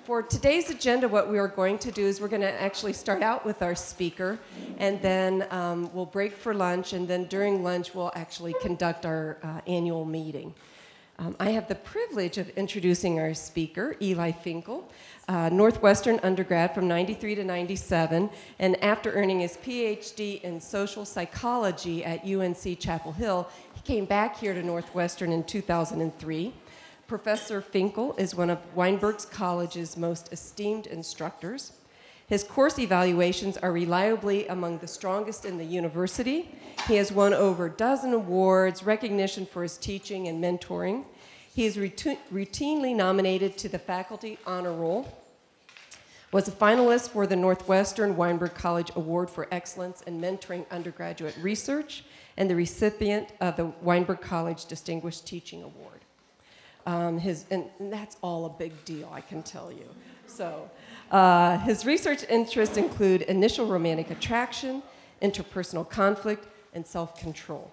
For today's agenda, what we are going to do is we're going to actually start out with our speaker, and then we'll break for lunch, and then during lunch we'll actually conduct our annual meeting. I have the privilege of introducing our speaker, Eli Finkel, Northwestern undergrad from 93 to 97, and after earning his PhD in social psychology at UNC Chapel Hill, he came back here to Northwestern in 2003. Professor Finkel is one of Weinberg College's most esteemed instructors. His course evaluations are reliably among the strongest in the university. He has won over a dozen awards, recognition for his teaching and mentoring. He is routinely nominated to the Faculty Honor Roll, was a finalist for the Northwestern Weinberg College Award for Excellence in Mentoring Undergraduate Research, and the recipient of the Weinberg College Distinguished Teaching Award. And that's all a big deal, I can tell you. So, his research interests include initial romantic attraction, interpersonal conflict, and self-control.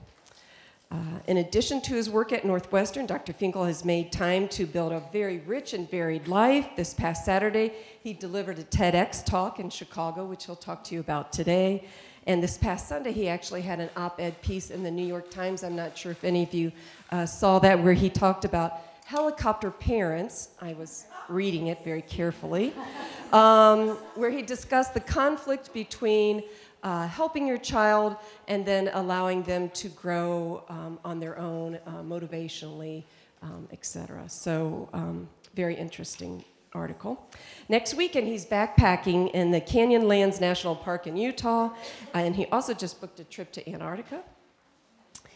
In addition to his work at Northwestern, Dr. Finkel has made time to build a very rich and varied life. This past Saturday, he delivered a TEDx talk in Chicago, which he'll talk to you about today. And this past Sunday, he actually had an op-ed piece in the New York Times. I'm not sure if any of you saw that, where he talked about helicopter parents. I was reading it very carefully, where he discussed the conflict between helping your child and then allowing them to grow on their own motivationally, etc. So very interesting article. Next weekend, he's backpacking in the Canyonlands National Park in Utah, and he also just booked a trip to Antarctica.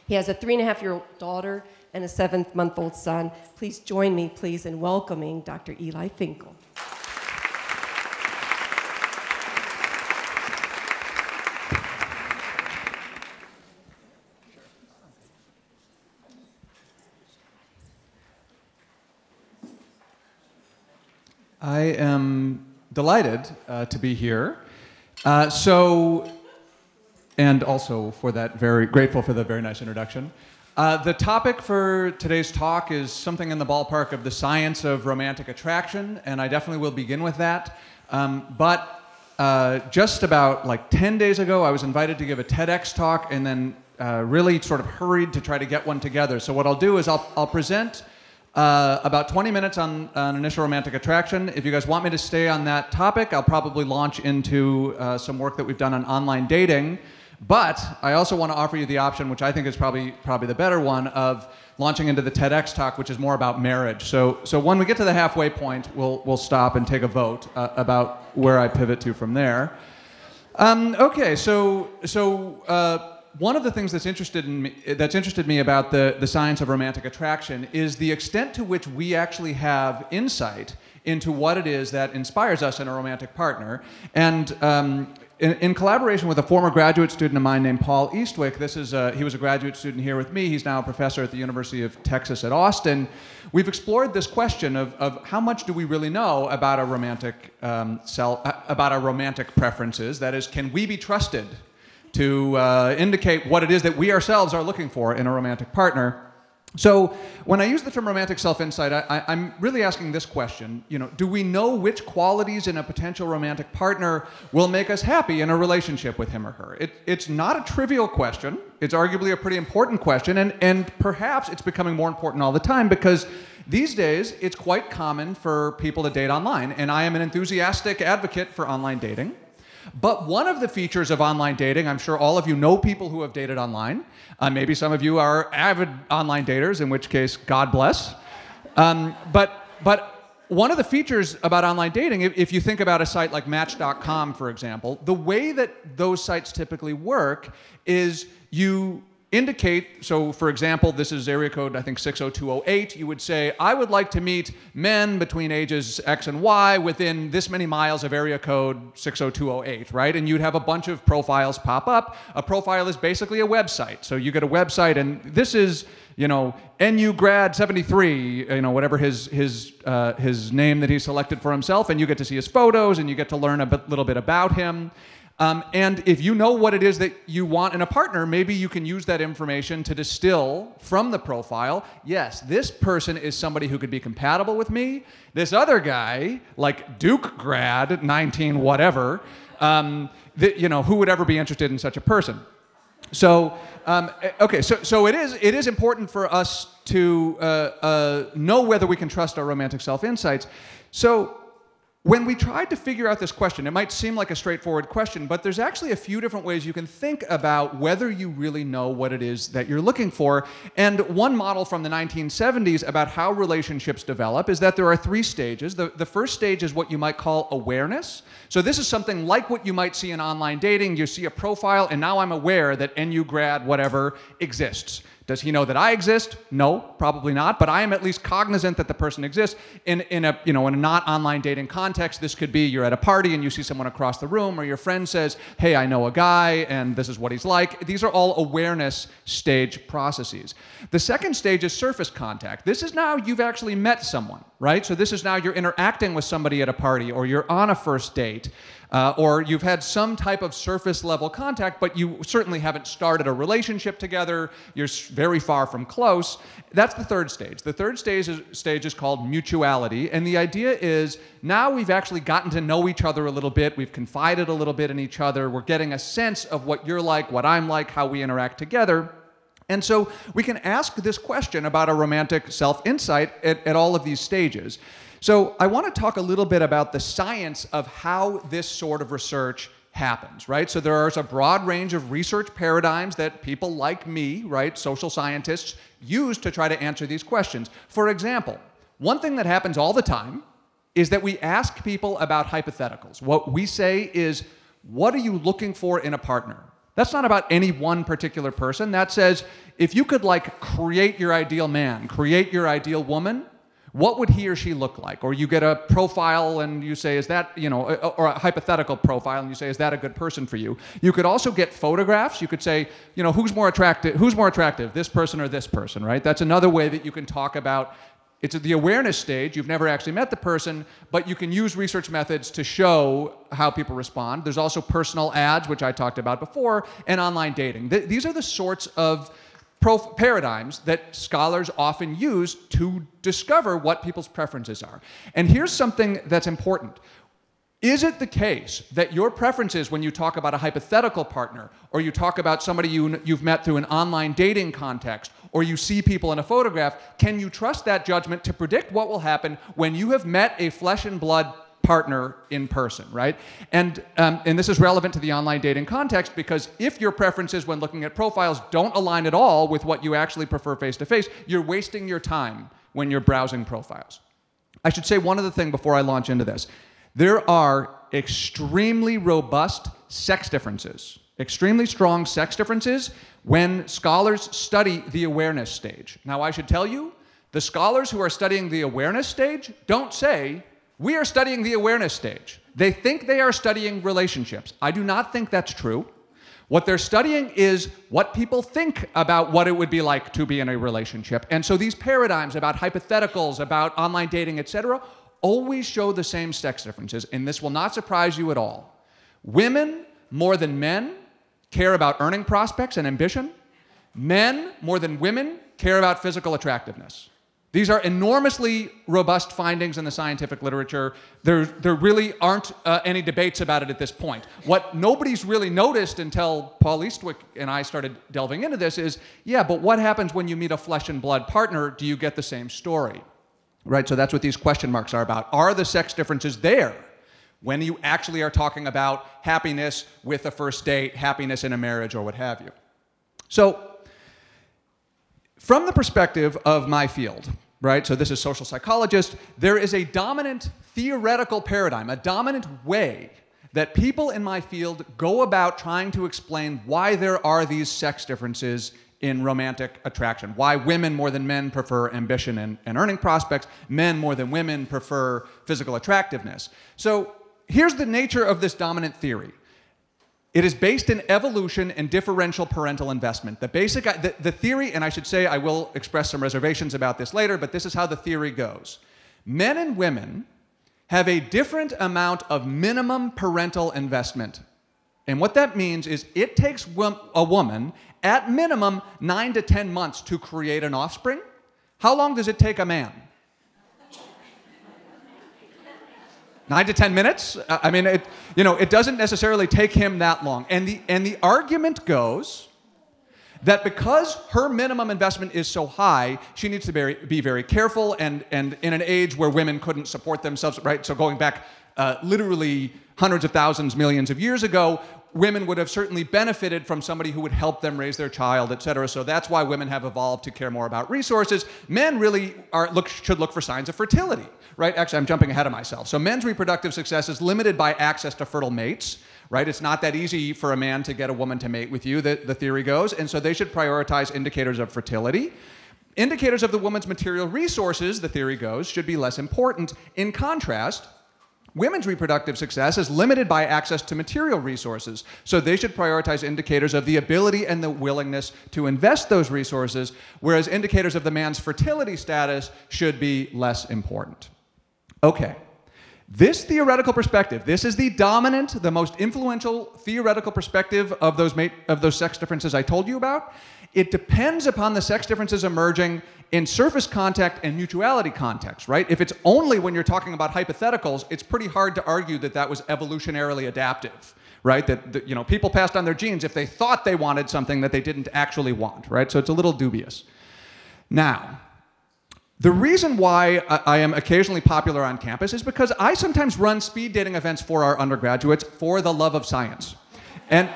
He has a 3.5-year-old daughter and a 7-month-old son. Please join me, please, in welcoming Dr. Eli Finkel. I am delighted to be here. And also for that, very grateful for the very nice introduction. The topic for today's talk is something in the ballpark of the science of romantic attraction, and I definitely will begin with that. But just about like 10 days ago, I was invited to give a TEDx talk, and then really sort of hurried to try to get one together. So what I'll do is I'll present about 20 minutes on initial romantic attraction. If you guys want me to stay on that topic, I'll probably launch into some work that we've done on online dating. But I also want to offer you the option, which I think is probably the better one, of launching into the TEDx talk, which is more about marriage. So when we get to the halfway point, we'll stop and take a vote about where I pivot to from there. Okay, so one of the things that's interested me about the science of romantic attraction is the extent to which we actually have insight into what it is that inspires us in a romantic partner. And in collaboration with a former graduate student of mine named Paul Eastwick, he was a graduate student here with me. He's now a professor at the University of Texas at Austin. We've explored this question of how much do we really know about our romantic about our romantic preferences. That is, can we be trusted to indicate what it is that we ourselves are looking for in a romantic partner? So when I use the term romantic self-insight, I'm really asking this question, do we know which qualities in a potential romantic partner will make us happy in a relationship with him or her? It's not a trivial question. It's arguably a pretty important question, and perhaps it's becoming more important all the time, because these days it's quite common for people to date online, and I am an enthusiastic advocate for online dating. But one of the features of online dating, I'm sure all of you know people who have dated online. Maybe some of you are avid online daters, in which case, God bless. But one of the features about online dating, if you think about a site like Match.com, for example, the way that those sites typically work is you indicate, so for example, this is area code, I think 60208, you would say, I would like to meet men between ages X and Y within this many miles of area code 60208, right? And you'd have a bunch of profiles pop up. A profile is basically a website. So you get a website, and this is, NU grad 73, whatever his name that he selected for himself, and you get to see his photos, and you get to learn a little bit about him. And if you know what it is that you want in a partner, maybe you can use that information to distill from the profile, yes, this person is somebody who could be compatible with me. This other guy, like Duke grad, 19 whatever, who would ever be interested in such a person? So, so it is important for us to know whether we can trust our romantic self-insights. So when we tried to figure out this question, it might seem like a straightforward question, but there's actually a few different ways you can think about whether you really know what it is that you're looking for. And one model from the 1970s about how relationships develop is that there are 3 stages. The first stage is what you might call awareness. So this is something like what you might see in online dating. You see a profile, and now I'm aware that NU grad, whatever, exists. Does he know that I exist? No, probably not, but I am at least cognizant that the person exists. In a not online dating context, this could be you're at a party and you see someone across the room, or your friend says, hey, I know a guy and this is what he's like. These are all awareness stage processes. The second stage is surface contact. This is now you've actually met someone, right? So this is now you're interacting with somebody at a party, or you're on a first date. Or you've had some type of surface level contact, but you certainly haven't started a relationship together. You're very far from close. That's the third stage. The third stage is called mutuality. And the idea is now we've actually gotten to know each other a little bit. We've confided a little bit in each other. We're getting a sense of what you're like, what I'm like, how we interact together. And so we can ask this question about a romantic self-insight at all of these stages. So I want to talk a little bit about the science of how this sort of research happens, right? So there's a broad range of research paradigms that people like me, right, social scientists, use to try to answer these questions. For example, one thing that happens all the time is that we ask people about hypotheticals. What we say is, what are you looking for in a partner? That's not about any one particular person. That says, if you could like create your ideal man, create your ideal woman, what would he or she look like? Or you get a profile and you say, is that, or a hypothetical profile and you say, is that a good person for you? You could also get photographs. You could say, who's more attractive, this person or this person, right? That's another way that you can talk about, it's at the awareness stage. You've never actually met the person, but you can use research methods to show how people respond. There's also personal ads, which I talked about before, and online dating. These are the sorts of paradigms that scholars often use to discover what people's preferences are. And here's something that's important. Is it the case that your preferences when you talk about a hypothetical partner, or you talk about somebody you've met through an online dating context, or you see people in a photograph, can you trust that judgment to predict what will happen when you have met a flesh and blood partner in person, right? And this is relevant to the online dating context, because if your preferences when looking at profiles don't align at all with what you actually prefer face-to-face, you're wasting your time when you're browsing profiles. I should say one other thing before I launch into this. There are extremely robust sex differences, extremely strong sex differences when scholars study the awareness stage. Now, I should tell you, the scholars who are studying the awareness stage don't say, we are studying the awareness stage. They think they are studying relationships. I do not think that's true. What they're studying is what people think about what it would be like to be in a relationship. And so these paradigms about hypotheticals, about online dating, etc., always show the same sex differences, and this will not surprise you at all. Women, more than men, care about earning prospects and ambition. Men, more than women, care about physical attractiveness. These are enormously robust findings in the scientific literature. There really aren't any debates about it at this point. What nobody's really noticed until Paul Eastwick and I started delving into this is, yeah, but what happens when you meet a flesh and blood partner? Do you get the same story? Right, so that's what these question marks are about. Are the sex differences there when you actually are talking about happiness with a first date, happiness in a marriage, or what have you? So, from the perspective of my field, right, so this is social psychologist, there is a dominant theoretical paradigm, a dominant way that people in my field go about trying to explain why there are these sex differences in romantic attraction, why women more than men prefer ambition and earning prospects, men more than women prefer physical attractiveness. So here's the nature of this dominant theory. It is based in evolution and differential parental investment. The theory, and I should say I will express some reservations about this later, but this is how the theory goes. Men and women have a different amount of minimum parental investment And what that means is it takes a woman, at minimum, 9 to 10 months to create an offspring. How long does it take a man? 9 to 10 minutes? I mean, it doesn't necessarily take him that long. And the argument goes that because her minimum investment is so high, she needs to be very careful, and in an age where women couldn't support themselves, right? So going back literally hundreds of thousands, millions of years ago, women would have certainly benefited from somebody who would help them raise their child, et cetera. So that's why women have evolved to care more about resources. Men really should look for signs of fertility, right? Actually, I'm jumping ahead of myself. So men's reproductive success is limited by access to fertile mates, right? It's not that easy for a man to get a woman to mate with you, the theory goes. And so they should prioritize indicators of fertility. Indicators of the woman's material resources, the theory goes, should be less important. In contrast, women's reproductive success is limited by access to material resources, so they should prioritize indicators of the ability and the willingness to invest those resources, whereas indicators of the man's fertility status should be less important. Okay, this theoretical perspective, this is the dominant, the most influential theoretical perspective of those sex differences I told you about. It depends upon the sex differences emerging in surface contact and mutuality context, right? If it's only when you're talking about hypotheticals, it's pretty hard to argue that that was evolutionarily adaptive, right? That people passed on their genes if they thought they wanted something that they didn't actually want, right? So it's a little dubious. Now, the reason why I am occasionally popular on campus is because I sometimes run speed dating events for our undergraduates for the love of science. And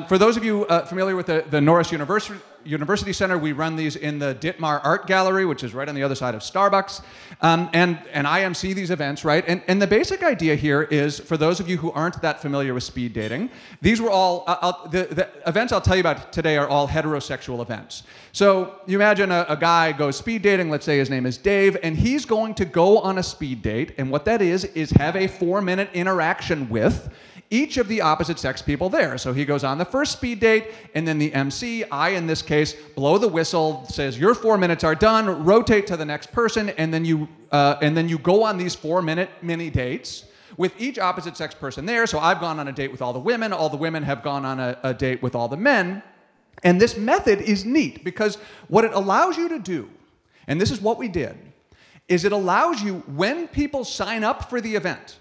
for those of you familiar with the Norris University Center, we run these in the Ditmar Art Gallery, which is right on the other side of Starbucks. And I MC these events, right? And the basic idea here is, for those of you who aren't that familiar with speed dating, these were all, the events I'll tell you about today are all heterosexual events. So you imagine a guy goes speed dating, let's say his name is Dave, and he's going to go on a speed date, and what that is have a 4-minute interaction with each of the opposite sex people there. So he goes on the first speed date, and then the MC, I in this case, blow the whistle, says your 4 minutes are done, rotate to the next person, and then you go on these 4-minute mini dates with each opposite sex person there. So I've gone on a date with all the women have gone on a date with all the men. And this method is neat because what it allows you to do, and this is what we did, is it allows you, when people sign up for the event,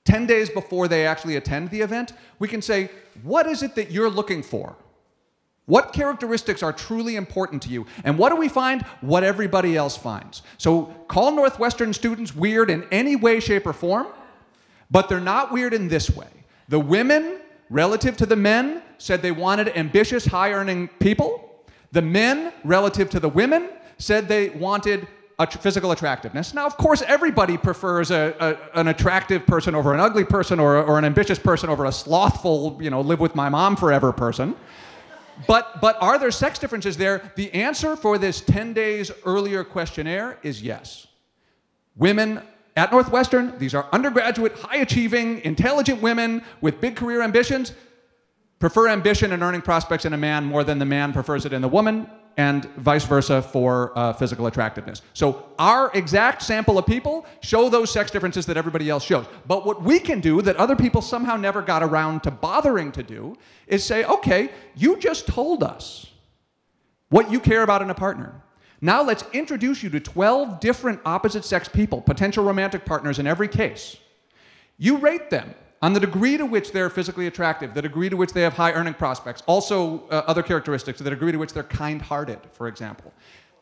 10 days before they actually attend the event, we can say, what is it that you're looking for? What characteristics are truly important to you? And what do we find? What everybody else finds. So call Northwestern students weird in any way, shape, or form, but they're not weird in this way. The women, relative to the men, said they wanted ambitious, high-earning people. The men, relative to the women, said they wanted physical attractiveness. Now, of course, everybody prefers an attractive person over an ugly person, or an ambitious person over a slothful, live with my mom forever person. But are there sex differences there? The answer for this 10 days earlier questionnaire is yes. Women at Northwestern, these are undergraduate, high-achieving, intelligent women with big career ambitions, prefer ambition and earning prospects in a man more than the man prefers it in the woman, and vice versa for physical attractiveness. So our exact sample of people show those sex differences that everybody else shows. But what we can do that other people somehow never got around to bothering to do is say, okay, you just told us what you care about in a partner. Now let's introduce you to 12 different opposite sex people, potential romantic partners in every case. You rate them on the degree to which they're physically attractive, the degree to which they have high earning prospects, also other characteristics, the degree to which they're kind-hearted, for example.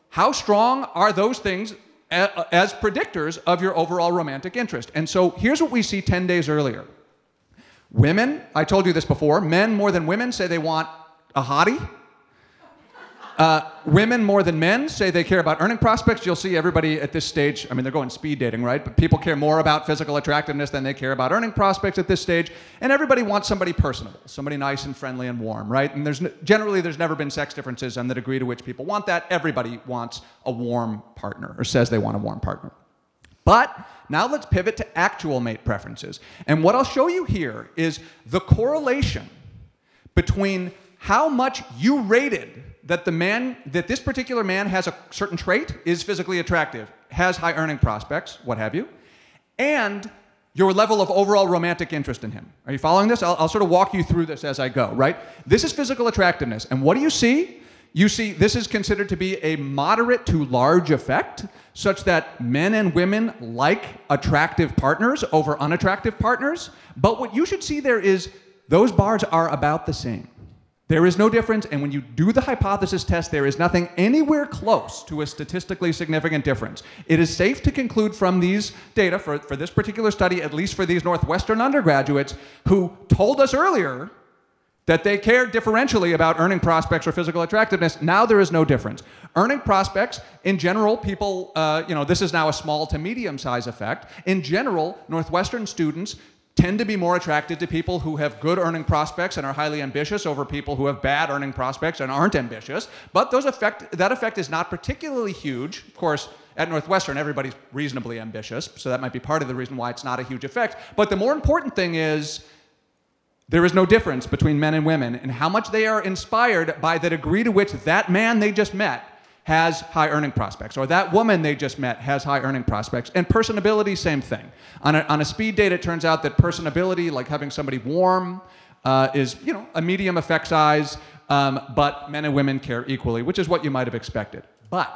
How strong are those things as predictors of your overall romantic interest? And so here's what we see 10 days earlier. Women, I told you this before, men more than women say they want a hottie. Women more than men say they care about earning prospects. You'll see everybody at this stage, I mean, they're going speed dating, right? But people care more about physical attractiveness than they care about earning prospects at this stage. And everybody wants somebody personable, somebody nice and friendly and warm, right? And generally, there's never been sex differences on the degree to which people want that. Everybody wants a warm partner, or says they want a warm partner. But now let's pivot to actual mate preferences. And what I'll show you here is the correlation between how much you rated that this particular man has a certain trait, is physically attractive, has high earning prospects, what have you, and your level of overall romantic interest in him. Are you following this? I'll sort of walk you through this as I go, right? This is physical attractiveness. And what do you see? You see this is considered to be a moderate to large effect, such that men and women like attractive partners over unattractive partners. But what you should see there is those bars are about the same. There is no difference, and when you do the hypothesis test, there is nothing anywhere close to a statistically significant difference. It is safe to conclude from these data, for this particular study, at least for these Northwestern undergraduates, who told us earlier that they cared differentially about earning prospects or physical attractiveness. Now there is no difference. Earning prospects, in general, people, this is now a small to medium size effect. In general, Northwestern students tend to be more attracted to people who have good earning prospects and are highly ambitious over people who have bad earning prospects and aren't ambitious. But that effect is not particularly huge. Of course, at Northwestern, everybody's reasonably ambitious, so that might be part of the reason why it's not a huge effect. But the more important thing is there is no difference between men and women in how much they are inspired by the degree to which that man they just met has high earning prospects, or that woman they just met has high earning prospects. And personability, same thing. On a speed date, it turns out that personability, like having somebody warm, is a medium effect size, but men and women care equally, which is what you might have expected. But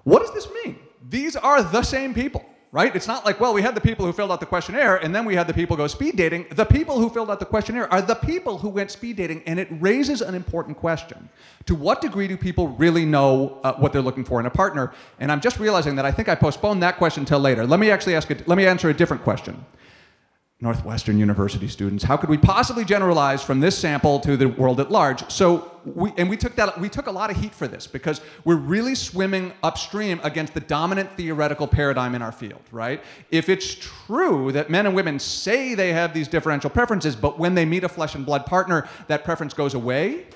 what does this mean? These are the same people, right? It's not like, well, we had the people who filled out the questionnaire and then we had the people go speed dating. The people who filled out the questionnaire are the people who went speed dating, and it raises an important question. To what degree do people really know what they're looking for in a partner? And I'm just realizing that I think I postponed that question until later. Let me answer a different question. Northwestern University students, how could we possibly generalize from this sample to the world at large? So we took a lot of heat for this because we're really swimming upstream against the dominant theoretical paradigm in our field, right? If it's true that men and women say they have these differential preferences, but when they meet a flesh and blood partner, that preference goes away,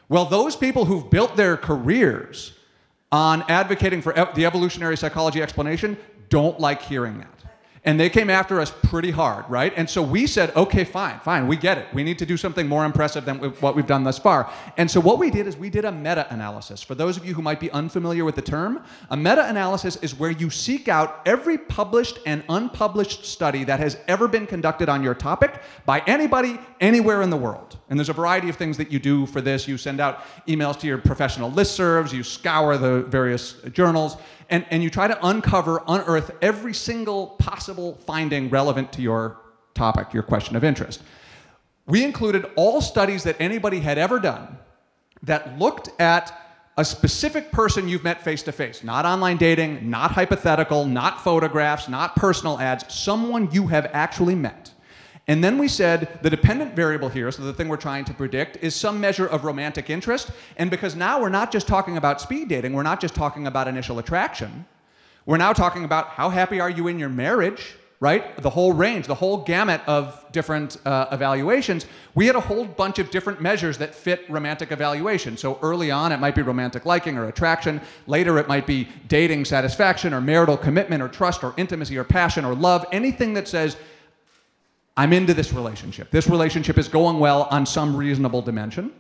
well, those people who've built their careers on advocating for the evolutionary psychology explanation don't like hearing that. And they came after us pretty hard, right? And so we said, okay, fine, we get it. We need to do something more impressive than what we've done thus far. And so what we did is we did a meta-analysis. For those of you who might be unfamiliar with the term, a meta-analysis is where you seek out every published and unpublished study that has ever been conducted on your topic by anybody, anywhere in the world. And there's a variety of things that you do for this. You send out emails to your professional listservs, you scour the various journals, and you try to unearth every single possible finding relevant to your topic, your question of interest. We included all studies that anybody had ever done that looked at a specific person you've met face to face, not online dating, not hypothetical, not photographs, not personal ads, someone you have actually met. And then we said the dependent variable here, so the thing we're trying to predict, is some measure of romantic interest. And because now we're not just talking about speed dating, we're not just talking about initial attraction, we're now talking about how happy are you in your marriage, right? The whole range, the whole gamut of different evaluations. We had a whole bunch of different measures that fit romantic evaluation. So early on, it might be romantic liking or attraction. Later, it might be dating satisfaction or marital commitment or trust or intimacy or passion or love, anything that says, I'm into this relationship. This relationship is going well on some reasonable dimension.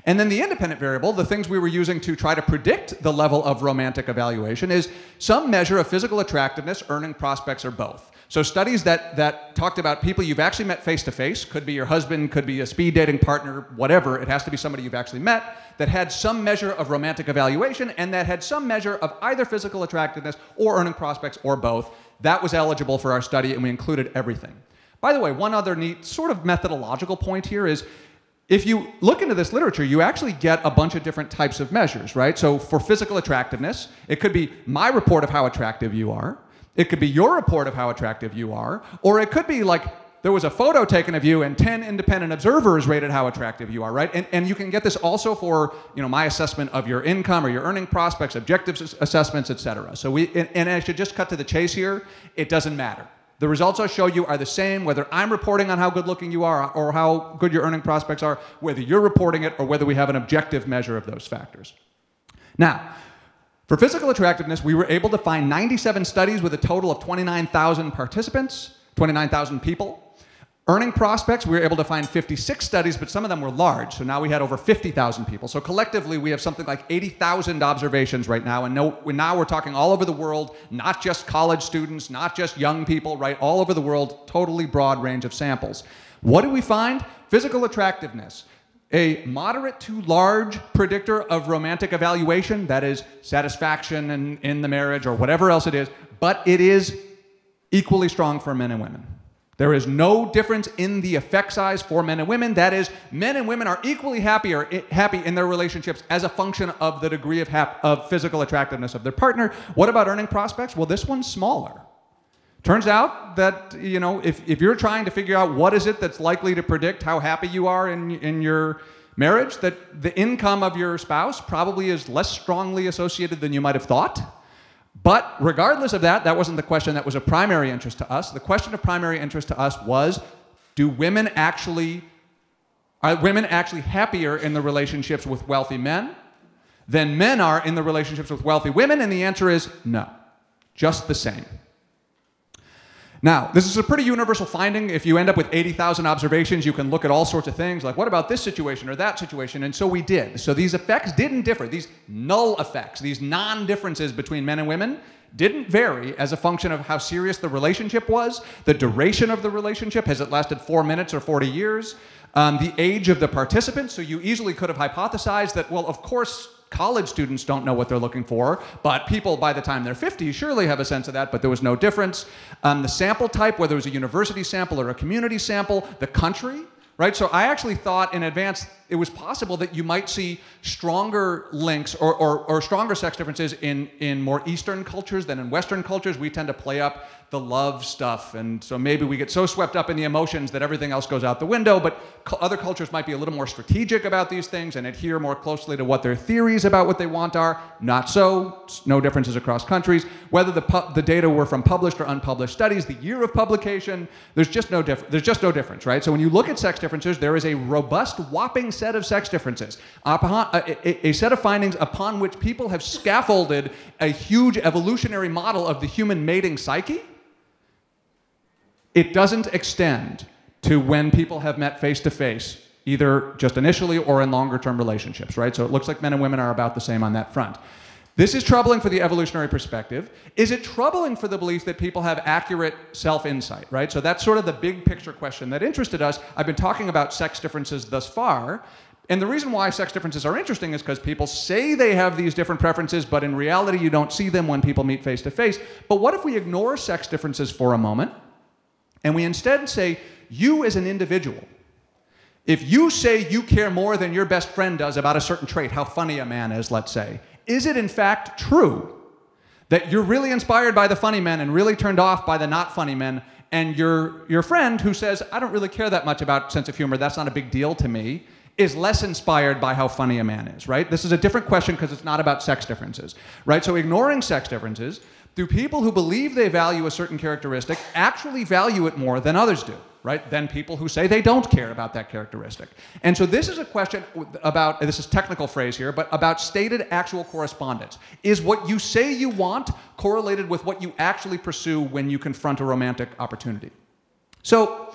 And then the independent variable, the things we were using to try to predict the level of romantic evaluation, is some measure of physical attractiveness, earning prospects, or both. So studies that talked about people you've actually met face to face, could be your husband, could be a speed dating partner, whatever, it has to be somebody you've actually met, that had some measure of romantic evaluation and that had some measure of either physical attractiveness or earning prospects or both. That was eligible for our study, and we included everything. By the way, one other neat sort of methodological point here is if you look into this literature, you actually get a bunch of different types of measures, right? So for physical attractiveness, it could be my report of how attractive you are. It could be your report of how attractive you are. Or it could be like there was a photo taken of you and 10 independent observers rated how attractive you are, right? And you can get this also for my assessment of your income or your earning prospects, objective assessments, et cetera. So and I should just cut to the chase here. It doesn't matter. The results I'll show you are the same whether I'm reporting on how good looking you are or how good your earning prospects are, whether you're reporting it or whether we have an objective measure of those factors. Now, for physical attractiveness, we were able to find 97 studies with a total of 29,000 participants, 29,000 people. Earning prospects, we were able to find 56 studies, but some of them were large. So now we had over 50,000 people. So collectively, we have something like 80,000 observations right now. And now we're talking all over the world, not just college students, not just young people, right? All over the world, totally broad range of samples. What do we find? Physical attractiveness. A moderate to large predictor of romantic evaluation, that is satisfaction in the marriage or whatever else it is, but it is equally strong for men and women. There is no difference in the effect size for men and women. That is, men and women are equally happy in their relationships as a function of the degree of physical attractiveness of their partner. What about earning prospects? Well, this one's smaller. Turns out that, you know, if you're trying to figure out what is it that's likely to predict how happy you are in your marriage, that the income of your spouse probably is less strongly associated than you might have thought. But regardless of that, that wasn't the question that was of primary interest to us. The question of primary interest to us was, are women actually happier in the relationships with wealthy men than men are in the relationships with wealthy women? And the answer is no, just the same. Now, this is a pretty universal finding. If you end up with 80,000 observations, you can look at all sorts of things, like what about this situation or that situation? And so we did. So these effects didn't differ. These null effects, these non-differences between men and women, didn't vary as a function of how serious the relationship was, the duration of the relationship, has it lasted 4 minutes or 40 years, the age of the participants. So you easily could have hypothesized that, well, of course, college students don't know what they're looking for, but people by the time they're 50 surely have a sense of that, but there was no difference. The sample type, whether it was a university sample or a community sample, the country, right? So I actually thought in advance it was possible that you might see stronger links or stronger sex differences in more Eastern cultures than in Western cultures. We tend to play up the love stuff, and so maybe we get so swept up in the emotions that everything else goes out the window, but other cultures might be a little more strategic about these things and adhere more closely to what their theories about what they want are. Not so. No differences across countries. Whether the data were from published or unpublished studies, the year of publication, there's just no difference, right? So when you look at sex differences, there is a robust, whopping set of sex differences, a set of findings upon which people have scaffolded a huge evolutionary model of the human mating psyche. It doesn't extend to when people have met face to face, either just initially or in longer term relationships, right? So it looks like men and women are about the same on that front. This is troubling for the evolutionary perspective. Is it troubling for the belief that people have accurate self-insight, right? So that's sort of the big picture question that interested us. I've been talking about sex differences thus far, and the reason why sex differences are interesting is because people say they have these different preferences, but in reality you don't see them when people meet face to face. But what if we ignore sex differences for a moment, and we instead say, you as an individual, if you say you care more than your best friend does about a certain trait, how funny a man is, let's say, is it in fact true that you're really inspired by the funny men and really turned off by the not funny men, and your friend who says, I don't really care that much about sense of humor, that's not a big deal to me, is less inspired by how funny a man is, right? This is a different question because it's not about sex differences, right? So ignoring sex differences, do people who believe they value a certain characteristic actually value it more than others do, right? Than people who say they don't care about that characteristic. And so this is a question about, this is technical phrase here, but about stated actual correspondence. Is what you say you want correlated with what you actually pursue when you confront a romantic opportunity? So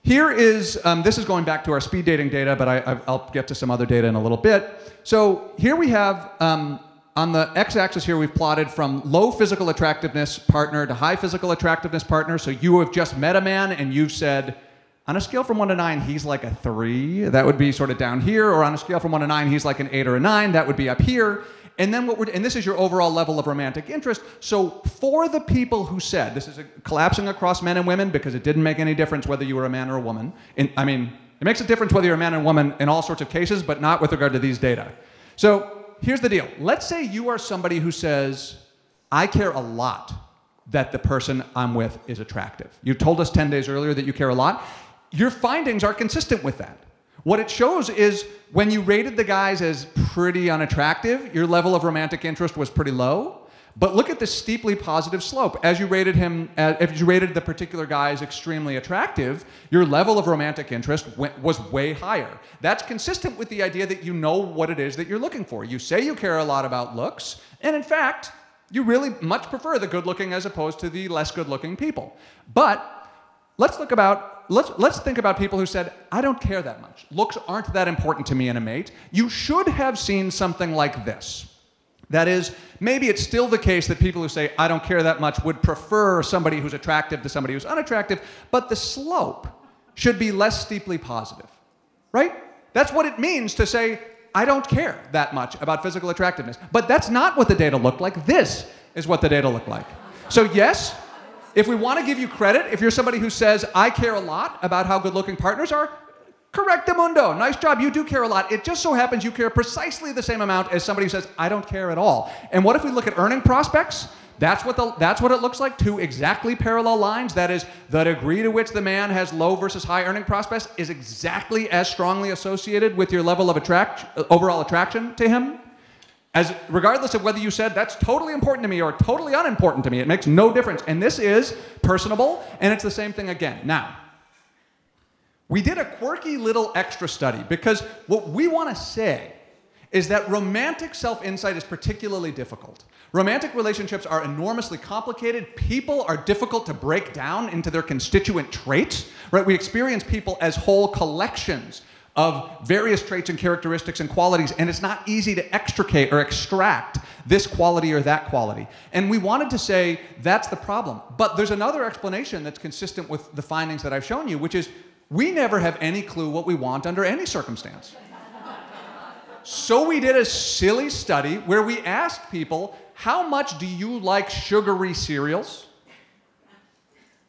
here is, this is going back to our speed dating data, but I'll get to some other data in a little bit. So here we have, on the x-axis here, we've plotted from low physical attractiveness partner to high physical attractiveness partner. So you have just met a man and you've said, on a scale from 1 to 9, he's like a 3. That would be sort of down here. Or on a scale from 1 to 9, he's like an 8 or a 9. That would be up here. And then and this is your overall level of romantic interest. So for the people who said, this is collapsing across men and women because it didn't make any difference whether you were a man or a woman. I mean, it makes a difference whether you're a man or a woman in all sorts of cases, but not with regard to these data. So here's the deal. Let's say you are somebody who says, I care a lot that the person I'm with is attractive. You told us 10 days earlier that you care a lot. Your findings are consistent with that. What it shows is when you rated the guys as pretty unattractive, your level of romantic interest was pretty low. But look at the steeply positive slope. As you rated him, if you rated the particular guy as extremely attractive, your level of romantic interest was way higher. That's consistent with the idea that you know what it is that you're looking for. You say you care a lot about looks, and in fact, you really much prefer the good-looking as opposed to the less good-looking people. But let's look about let's think about people who said, I don't care that much. Looks aren't that important to me in a mate. You should have seen something like this. That is, maybe it's still the case that people who say, I don't care that much, would prefer somebody who's attractive to somebody who's unattractive, but the slope should be less steeply positive, right? That's what it means to say, I don't care that much about physical attractiveness. But that's not what the data looked like. This is what the data looked like. So yes, if we want to give you credit, if you're somebody who says, I care a lot about how good-looking partners are, correctamundo, nice job, you do care a lot. It just so happens you care precisely the same amount as somebody who says, I don't care at all. And what if we look at earning prospects? That's what it looks like, two exactly parallel lines. That is, the degree to which the man has low versus high earning prospects is exactly as strongly associated with your level of overall attraction to him. As regardless of whether you said, that's totally important to me or totally unimportant to me, it makes no difference. And this is personable, and it's the same thing again. Now, we did a quirky little extra study because what we want to say is that romantic self-insight is particularly difficult. Romantic relationships are enormously complicated. People are difficult to break down into their constituent traits, right? We experience people as whole collections of various traits and characteristics and qualities, and it's not easy to extricate or extract this quality or that quality. And we wanted to say that's the problem. But there's another explanation that's consistent with the findings that I've shown you, which is we never have any clue what we want under any circumstance. So we did a silly study where we asked people, how much do you like sugary cereals?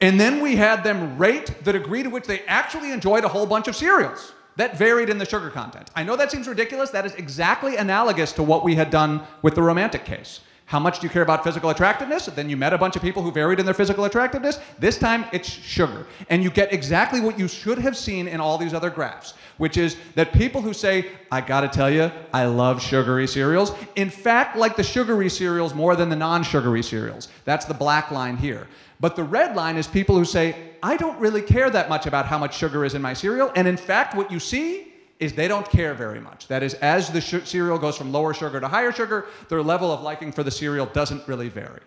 And then we had them rate the degree to which they actually enjoyed a whole bunch of cereals. That varied in the sugar content. I know that seems ridiculous. That is exactly analogous to what we had done with the romantic case. How much do you care about physical attractiveness? Then you met a bunch of people who varied in their physical attractiveness. This time, it's sugar. And you get exactly what you should have seen in all these other graphs, which is that people who say, I gotta tell you, I love sugary cereals, in fact, like the sugary cereals more than the non-sugary cereals. That's the black line here. But the red line is people who say, I don't really care that much about how much sugar is in my cereal. And in fact, what you see is they don't care very much. That is, as the cereal goes from lower sugar to higher sugar, their level of liking for the cereal doesn't really vary.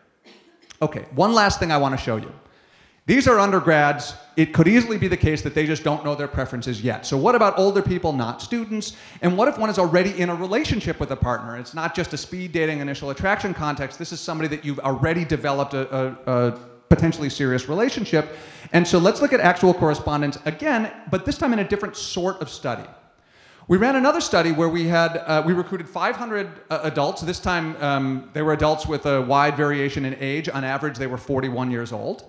Okay, one last thing I want to show you. These are undergrads. It could easily be the case that they just don't know their preferences yet. So what about older people, not students? And what if one is already in a relationship with a partner? It's not just a speed dating initial attraction context. This is somebody that you've already developed a potentially serious relationship. And so let's look at actual correspondence again, but this time in a different sort of study. We ran another study where we recruited 500 adults. This time they were adults with a wide variation in age. On average, they were 41 years old.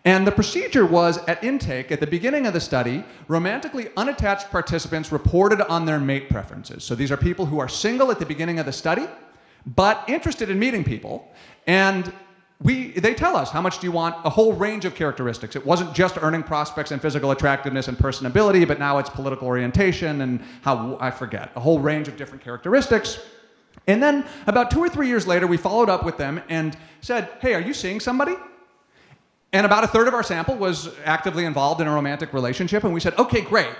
And the procedure was, at intake, at the beginning of the study, romantically unattached participants reported on their mate preferences. So these are people who are single at the beginning of the study, but interested in meeting people. And they tell us, how much do you want? A whole range of characteristics. It wasn't just earning prospects and physical attractiveness and personability, but now it's political orientation and a whole range of different characteristics. And then about 2 or 3 years later, we followed up with them and said, hey, are you seeing somebody? And about a third of our sample was actively involved in a romantic relationship, and we said, okay, great.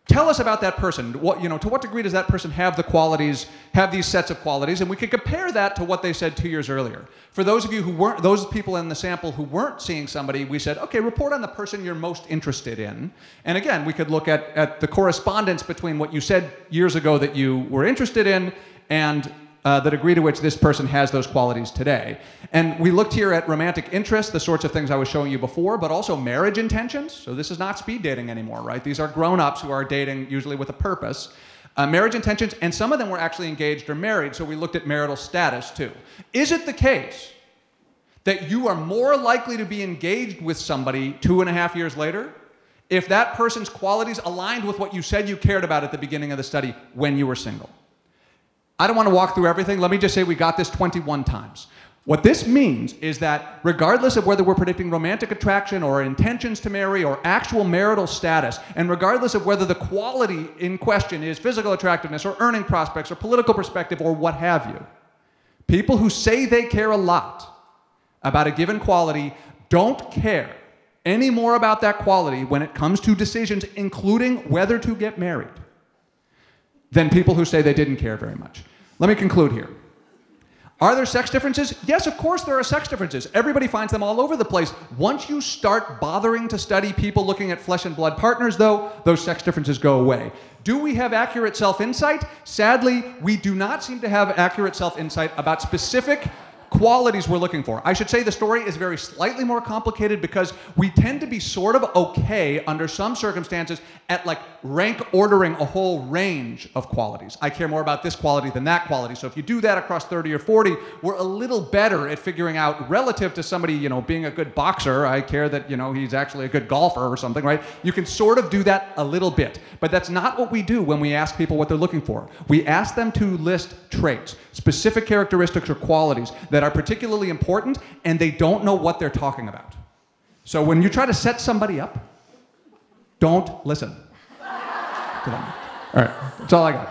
Tell us about that person. To what degree does that person have these sets of qualities? And we could compare that to what they said 2 years earlier. For those of you those people in the sample who weren't seeing somebody, we said, okay, report on the person you're most interested in. And again, we could look at the correspondence between what you said years ago that you were interested in and the degree to which this person has those qualities today. And we looked here at romantic interests, the sorts of things I was showing you before, but also marriage intentions. So this is not speed dating anymore, right? These are grown-ups who are dating usually with a purpose. Marriage intentions, and some of them were actually engaged or married, so we looked at marital status too. Is it the case that you are more likely to be engaged with somebody 2.5 years later if that person's qualities aligned with what you said you cared about at the beginning of the study when you were single? I don't want to walk through everything. Let me just say we got this 21 times. What this means is that regardless of whether we're predicting romantic attraction or intentions to marry or actual marital status, and regardless of whether the quality in question is physical attractiveness or earning prospects or political perspective or what have you, people who say they care a lot about a given quality don't care any more about that quality when it comes to decisions, including whether to get married, than people who say they didn't care very much. Let me conclude here. Are there sex differences? Yes, of course there are sex differences. Everybody finds them all over the place. Once you start bothering to study people looking at flesh and blood partners, though, those sex differences go away. Do we have accurate self-insight? Sadly, we do not seem to have accurate self-insight about specific qualities we're looking for. I should say the story is very slightly more complicated because we tend to be sort of okay under some circumstances at like rank ordering a whole range of qualities. I care more about this quality than that quality. So if you do that across 30 or 40, we're a little better at figuring out relative to somebody, you know, being a good boxer, I care that, you know, he's actually a good golfer or something, right? You can sort of do that a little bit, but that's not what we do when we ask people what they're looking for. We ask them to list traits, specific characteristics or qualities that are particularly important, and they don't know what they're talking about. So when you try to set somebody up, don't listen to them. All right, that's all I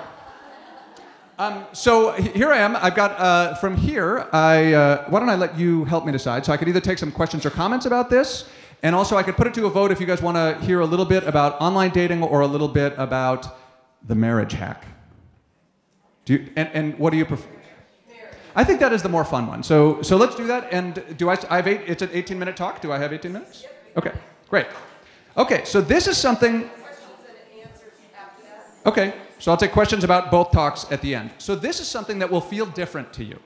got. So here I am. I've got, from here, why don't I let you help me decide? So I could either take some questions or comments about this, and also I could put it to a vote if you guys want to hear a little bit about online dating or a little bit about the marriage hack. And what do you prefer? I think that is the more fun one. So let's do that. And it's an 18-minute talk. Do I have 18 minutes? Okay, great. Okay, so this is something. Okay, so I'll take questions about both talks at the end. So this is something that will feel different to you.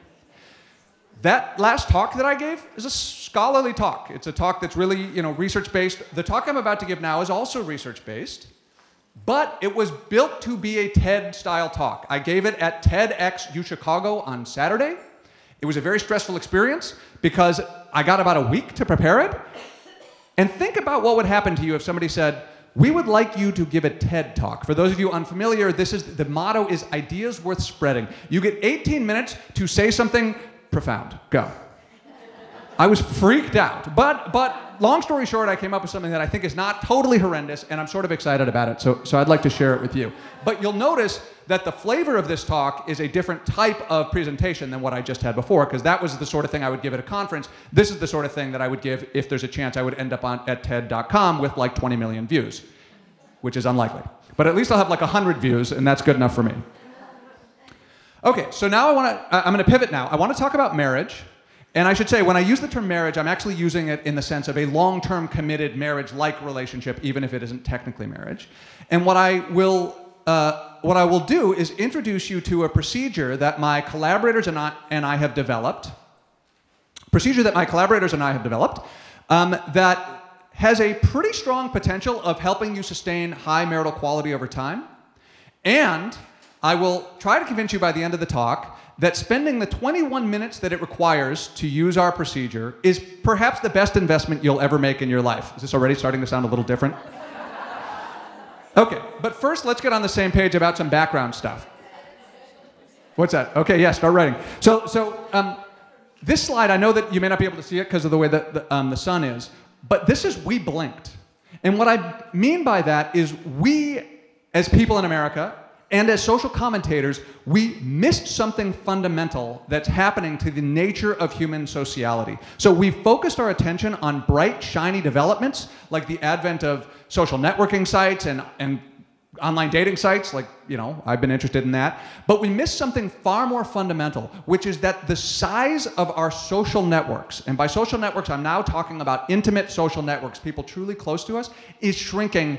That last talk that I gave is a scholarly talk. It's a talk that's really, you know, research-based. The talk I'm about to give now is also research-based. But it was built to be a TED-style talk. I gave it at TEDx U Chicago on Saturday. It was a very stressful experience because I got about a week to prepare it. And think about what would happen to you if somebody said, we would like you to give a TED talk. For those of you unfamiliar, the motto is ideas worth spreading. You get 18 minutes to say something profound. Go. I was freaked out. But long story short, I came up with something that I think is not totally horrendous, and I'm sort of excited about it, so I'd like to share it with you. But you'll notice that the flavor of this talk is a different type of presentation than what I just had before, because that was the sort of thing I would give at a conference. This is the sort of thing that I would give if there's a chance I would end up at TED.com with like 20 million views, which is unlikely. But at least I'll have like 100 views, and that's good enough for me. Okay, so now I'm going to pivot now. I want to talk about marriage. And I should say, when I use the term marriage, I'm actually using it in the sense of a long-term committed marriage-like relationship, even if it isn't technically marriage. And what I will do is introduce you to a procedure that my collaborators and I have developed. That has a pretty strong potential of helping you sustain high marital quality over time. And I will try to convince you by the end of the talk that spending the 21 minutes that it requires to use our procedure is perhaps the best investment you'll ever make in your life. Is this already starting to sound a little different? Okay, but first let's get on the same page about some background stuff. What's that? Okay, yeah, start writing. So this slide, I know that you may not be able to see it because of the way that the sun is, but this is we blinked. And what I mean by that is we, as people in America, and as social commentators, we missed something fundamental that's happening to the nature of human sociality. So we've focused our attention on bright, shiny developments, like the advent of social networking sites and online dating sites, like, you know, I've been interested in that. But we missed something far more fundamental, which is that the size of our social networks, and by social networks, I'm now talking about intimate social networks, people truly close to us, is shrinking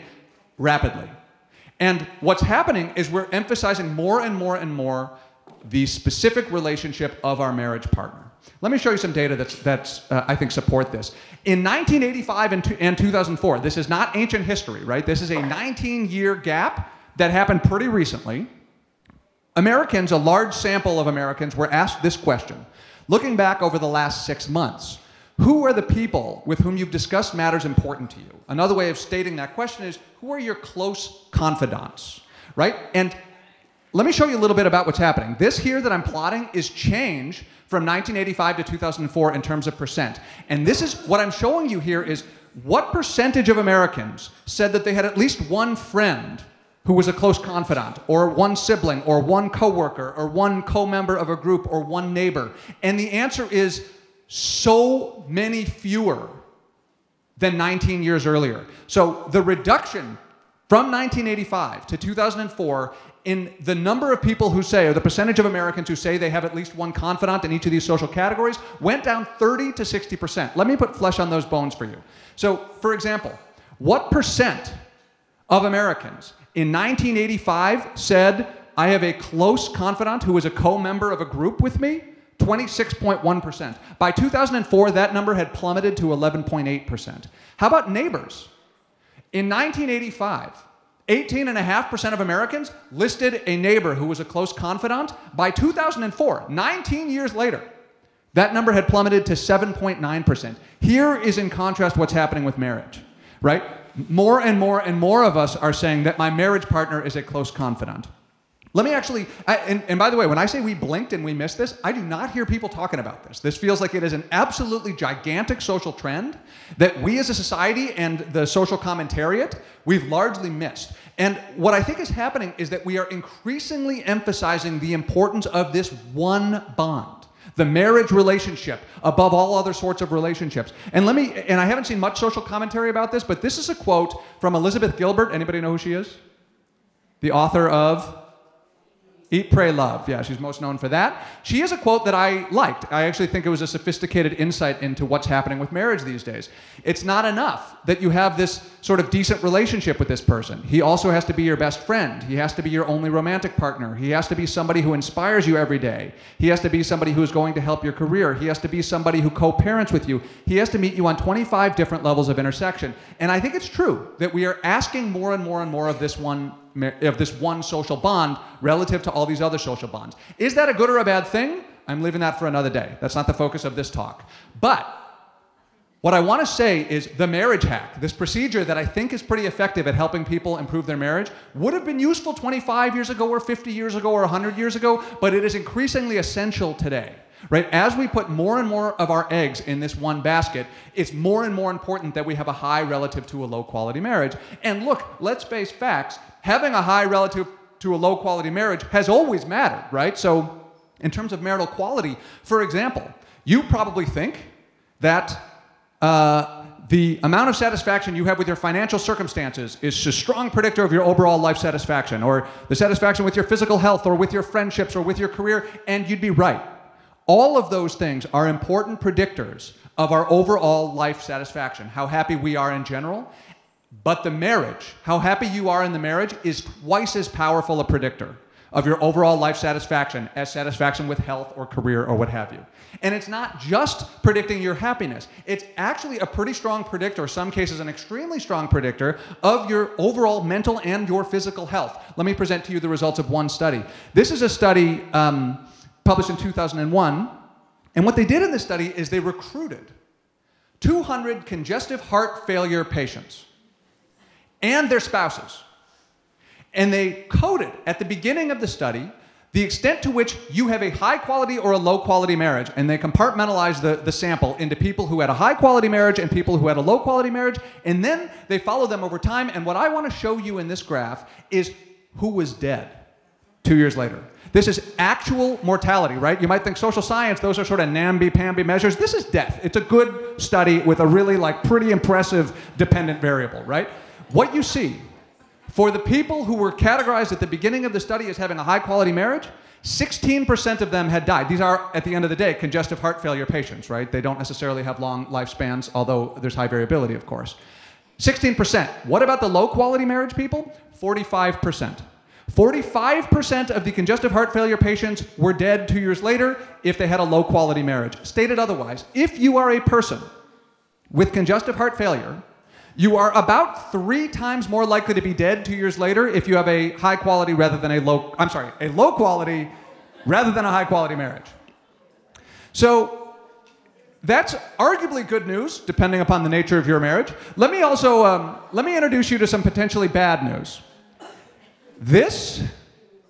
rapidly. And what's happening is we're emphasizing more and more and more the specific relationship of our marriage partner. Let me show you some data that's I think support this. In 1985 and 2004, this is not ancient history, right? This is a 19-year gap that happened pretty recently. Americans, a large sample of Americans, were asked this question. Looking back over the last 6 months, who are the people with whom you've discussed matters important to you? Another way of stating that question is, who are your close confidants, right? And let me show you a little bit about what's happening. This here that I'm plotting is change from 1985 to 2004 in terms of percent. And this is, what I'm showing you here is what percentage of Americans said that they had at least one friend who was a close confidant, or one sibling, or one coworker, or one co-member of a group, or one neighbor. And the answer is so many fewer than 19 years earlier. So the reduction from 1985 to 2004 in the number of people who say, or the percentage of Americans who say they have at least one confidant in each of these social categories, went down 30 to 60%. Let me put flesh on those bones for you. So, for example, what percent of Americans in 1985 said, I have a close confidant who is a co-member of a group with me? 26.1%. By 2004, that number had plummeted to 11.8%. How about neighbors? In 1985, 18.5% of Americans listed a neighbor who was a close confidant. By 2004, 19 years later, that number had plummeted to 7.9%. Here is in contrast what's happening with marriage, right? More and more and more of us are saying that my marriage partner is a close confidant. Let me actually, and by the way, when I say we blinked and we missed this, I do not hear people talking about this. This feels like it is an absolutely gigantic social trend that we as a society and the social commentariat, we've largely missed. And what I think is happening is that we are increasingly emphasizing the importance of this one bond, the marriage relationship, above all other sorts of relationships. And I haven't seen much social commentary about this, but this is a quote from Elizabeth Gilbert. Anybody know who she is? The author of Eat, Pray, Love. Yeah, she's most known for that. She has a quote that I liked. I actually think it was a sophisticated insight into what's happening with marriage these days. It's not enough that you have this sort of decent relationship with this person. He also has to be your best friend. He has to be your only romantic partner. He has to be somebody who inspires you every day. He has to be somebody who is going to help your career. He has to be somebody who co-parents with you. He has to meet you on 25 different levels of intersection. And I think it's true that we are asking more and more and more of this one social bond relative to all these other social bonds. Is that a good or a bad thing? I'm leaving that for another day. That's not the focus of this talk. But what I want to say is the marriage hack, this procedure that I think is pretty effective at helping people improve their marriage, would have been useful 25 years ago or 50 years ago or 100 years ago, but it is increasingly essential today. Right? As we put more and more of our eggs in this one basket, it's more and more important that we have a high relative to a low quality marriage. And look, let's face facts, having a high relative to a low quality marriage has always mattered, right? So in terms of marital quality, for example, you probably think that the amount of satisfaction you have with your financial circumstances is a strong predictor of your overall life satisfaction, or the satisfaction with your physical health, or with your friendships, or with your career, and you'd be right. All of those things are important predictors of our overall life satisfaction, how happy we are in general. But the marriage, how happy you are in the marriage, is twice as powerful a predictor of your overall life satisfaction as satisfaction with health or career or what have you. And it's not just predicting your happiness. It's actually a pretty strong predictor, in some cases an extremely strong predictor, of your overall mental and your physical health. Let me present to you the results of one study. This is a study published in 2001, and what they did in this study is they recruited 200 congestive heart failure patients and their spouses. And they coded at the beginning of the study the extent to which you have a high quality or a low quality marriage, and they compartmentalized the sample into people who had a high quality marriage and people who had a low quality marriage, and then they followed them over time. And what I want to show you in this graph is who was dead 2 years later. This is actual mortality, right? You might think social science, those are sort of namby-pamby measures. This is death. It's a good study with a really pretty impressive dependent variable, right? What you see for the people who were categorized at the beginning of the study as having a high quality marriage, 16% of them had died. These are, at the end of the day, congestive heart failure patients, right? They don't necessarily have long lifespans, although there's high variability, of course. 16%. What about the low quality marriage people? 45%. 45% of the congestive heart failure patients were dead 2 years later if they had a low quality marriage. Stated otherwise, if you are a person with congestive heart failure, you are about 3 times more likely to be dead 2 years later if you have a high quality rather than a low quality rather than a high quality marriage. So that's arguably good news, depending upon the nature of your marriage. Let me also, let me introduce you to some potentially bad news. This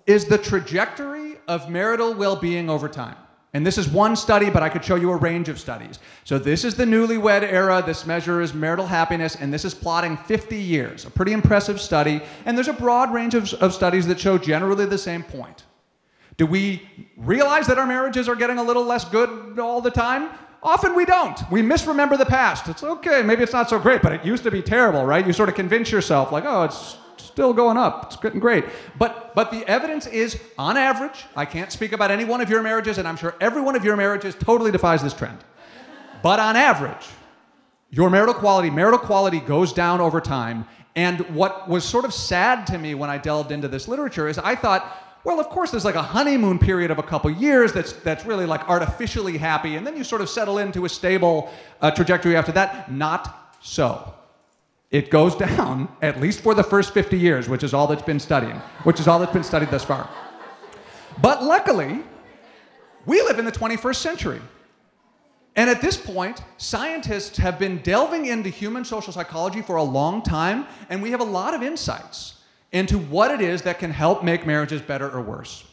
is the trajectory of marital well-being over time. And this is one study, but I could show you a range of studies. So this is the newlywed era. This measure is marital happiness, and this is plotting 50 years. A pretty impressive study. And there's a broad range of studies that show generally the same point. Do we realize that our marriages are getting a little less good all the time? Often we don't. We misremember the past. It's okay, maybe it's not so great, but it used to be terrible, right? You sort of convince yourself, like, oh, still going up. It's getting great. But the evidence is, on average, I can't speak about any one of your marriages, and I'm sure every one of your marriages totally defies this trend. But on average, your marital quality goes down over time. And what was sort of sad to me when I delved into this literature is I thought, well, of course, there's like a honeymoon period of a couple years that's really like artificially happy, and then you sort of settle into a stable trajectory after that. Not so. It goes down, at least for the first 50 years, which is all that's been studied thus far. But luckily, we live in the 21st century. And at this point, scientists have been delving into human social psychology for a long time, and we have a lot of insights into what it is that can help make marriages better or worse.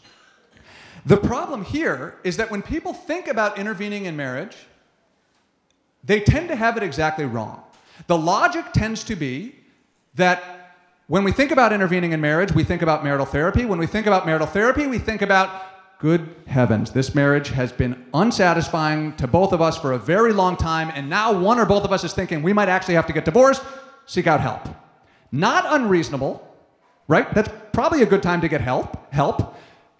The problem here is that when people think about intervening in marriage, they tend to have it exactly wrong. The logic tends to be that when we think about intervening in marriage, we think about marital therapy. When we think about marital therapy, we think about, good heavens, this marriage has been unsatisfying to both of us for a very long time, and now one or both of us is thinking we might actually have to get divorced, seek out help. Not unreasonable, right? That's probably a good time to get help.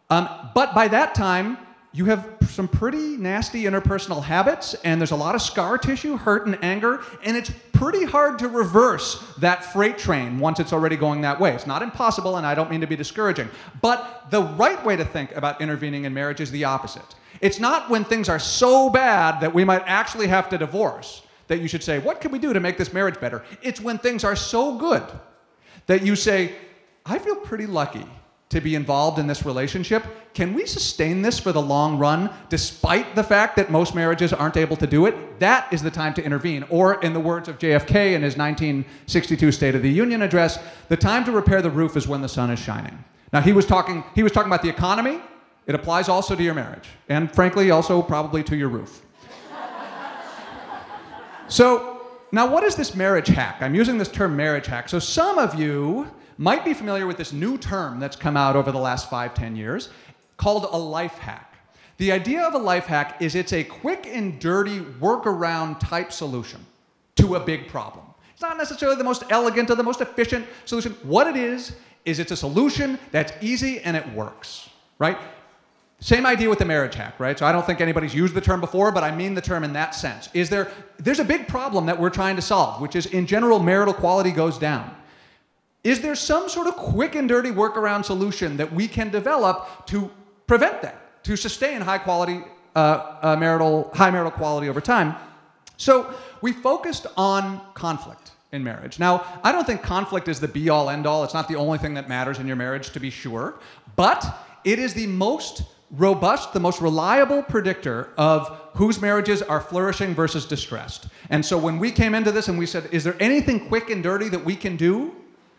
But by that time, you have some pretty nasty interpersonal habits, and there's a lot of scar tissue, hurt and anger, and it's pretty hard to reverse that freight train once it's already going that way. It's not impossible, and I don't mean to be discouraging. But the right way to think about intervening in marriage is the opposite. It's not when things are so bad that we might actually have to divorce that you should say, what can we do to make this marriage better? It's when things are so good that you say, I feel pretty lucky to be involved in this relationship. Can we sustain this for the long run, despite the fact that most marriages aren't able to do it? That is the time to intervene. Or, in the words of JFK in his 1962 State of the Union address, the time to repair the roof is when the sun is shining. Now, he was talking about the economy. It applies also to your marriage, and frankly, also probably to your roof. So, now what is this marriage hack? I'm using this term marriage hack. So some of you might be familiar with this new term that's come out over the last 5-10 years called a life hack. The idea of a life hack is it's a quick and dirty workaround type solution to a big problem. It's not necessarily the most elegant or the most efficient solution. What it is it's a solution that's easy and it works, right? Same idea with the marriage hack, right? So I don't think anybody's used the term before, but I mean the term in that sense. There's a big problem that we're trying to solve, which is, in general, marital quality goes down. Is there some sort of quick and dirty workaround solution that we can develop to prevent that, to sustain high marital quality over time? So we focused on conflict in marriage. Now, I don't think conflict is the be-all, end-all. It's not the only thing that matters in your marriage, to be sure. But it is the most robust, the most reliable predictor of whose marriages are flourishing versus distressed. And so when we came into this and we said, is there anything quick and dirty that we can do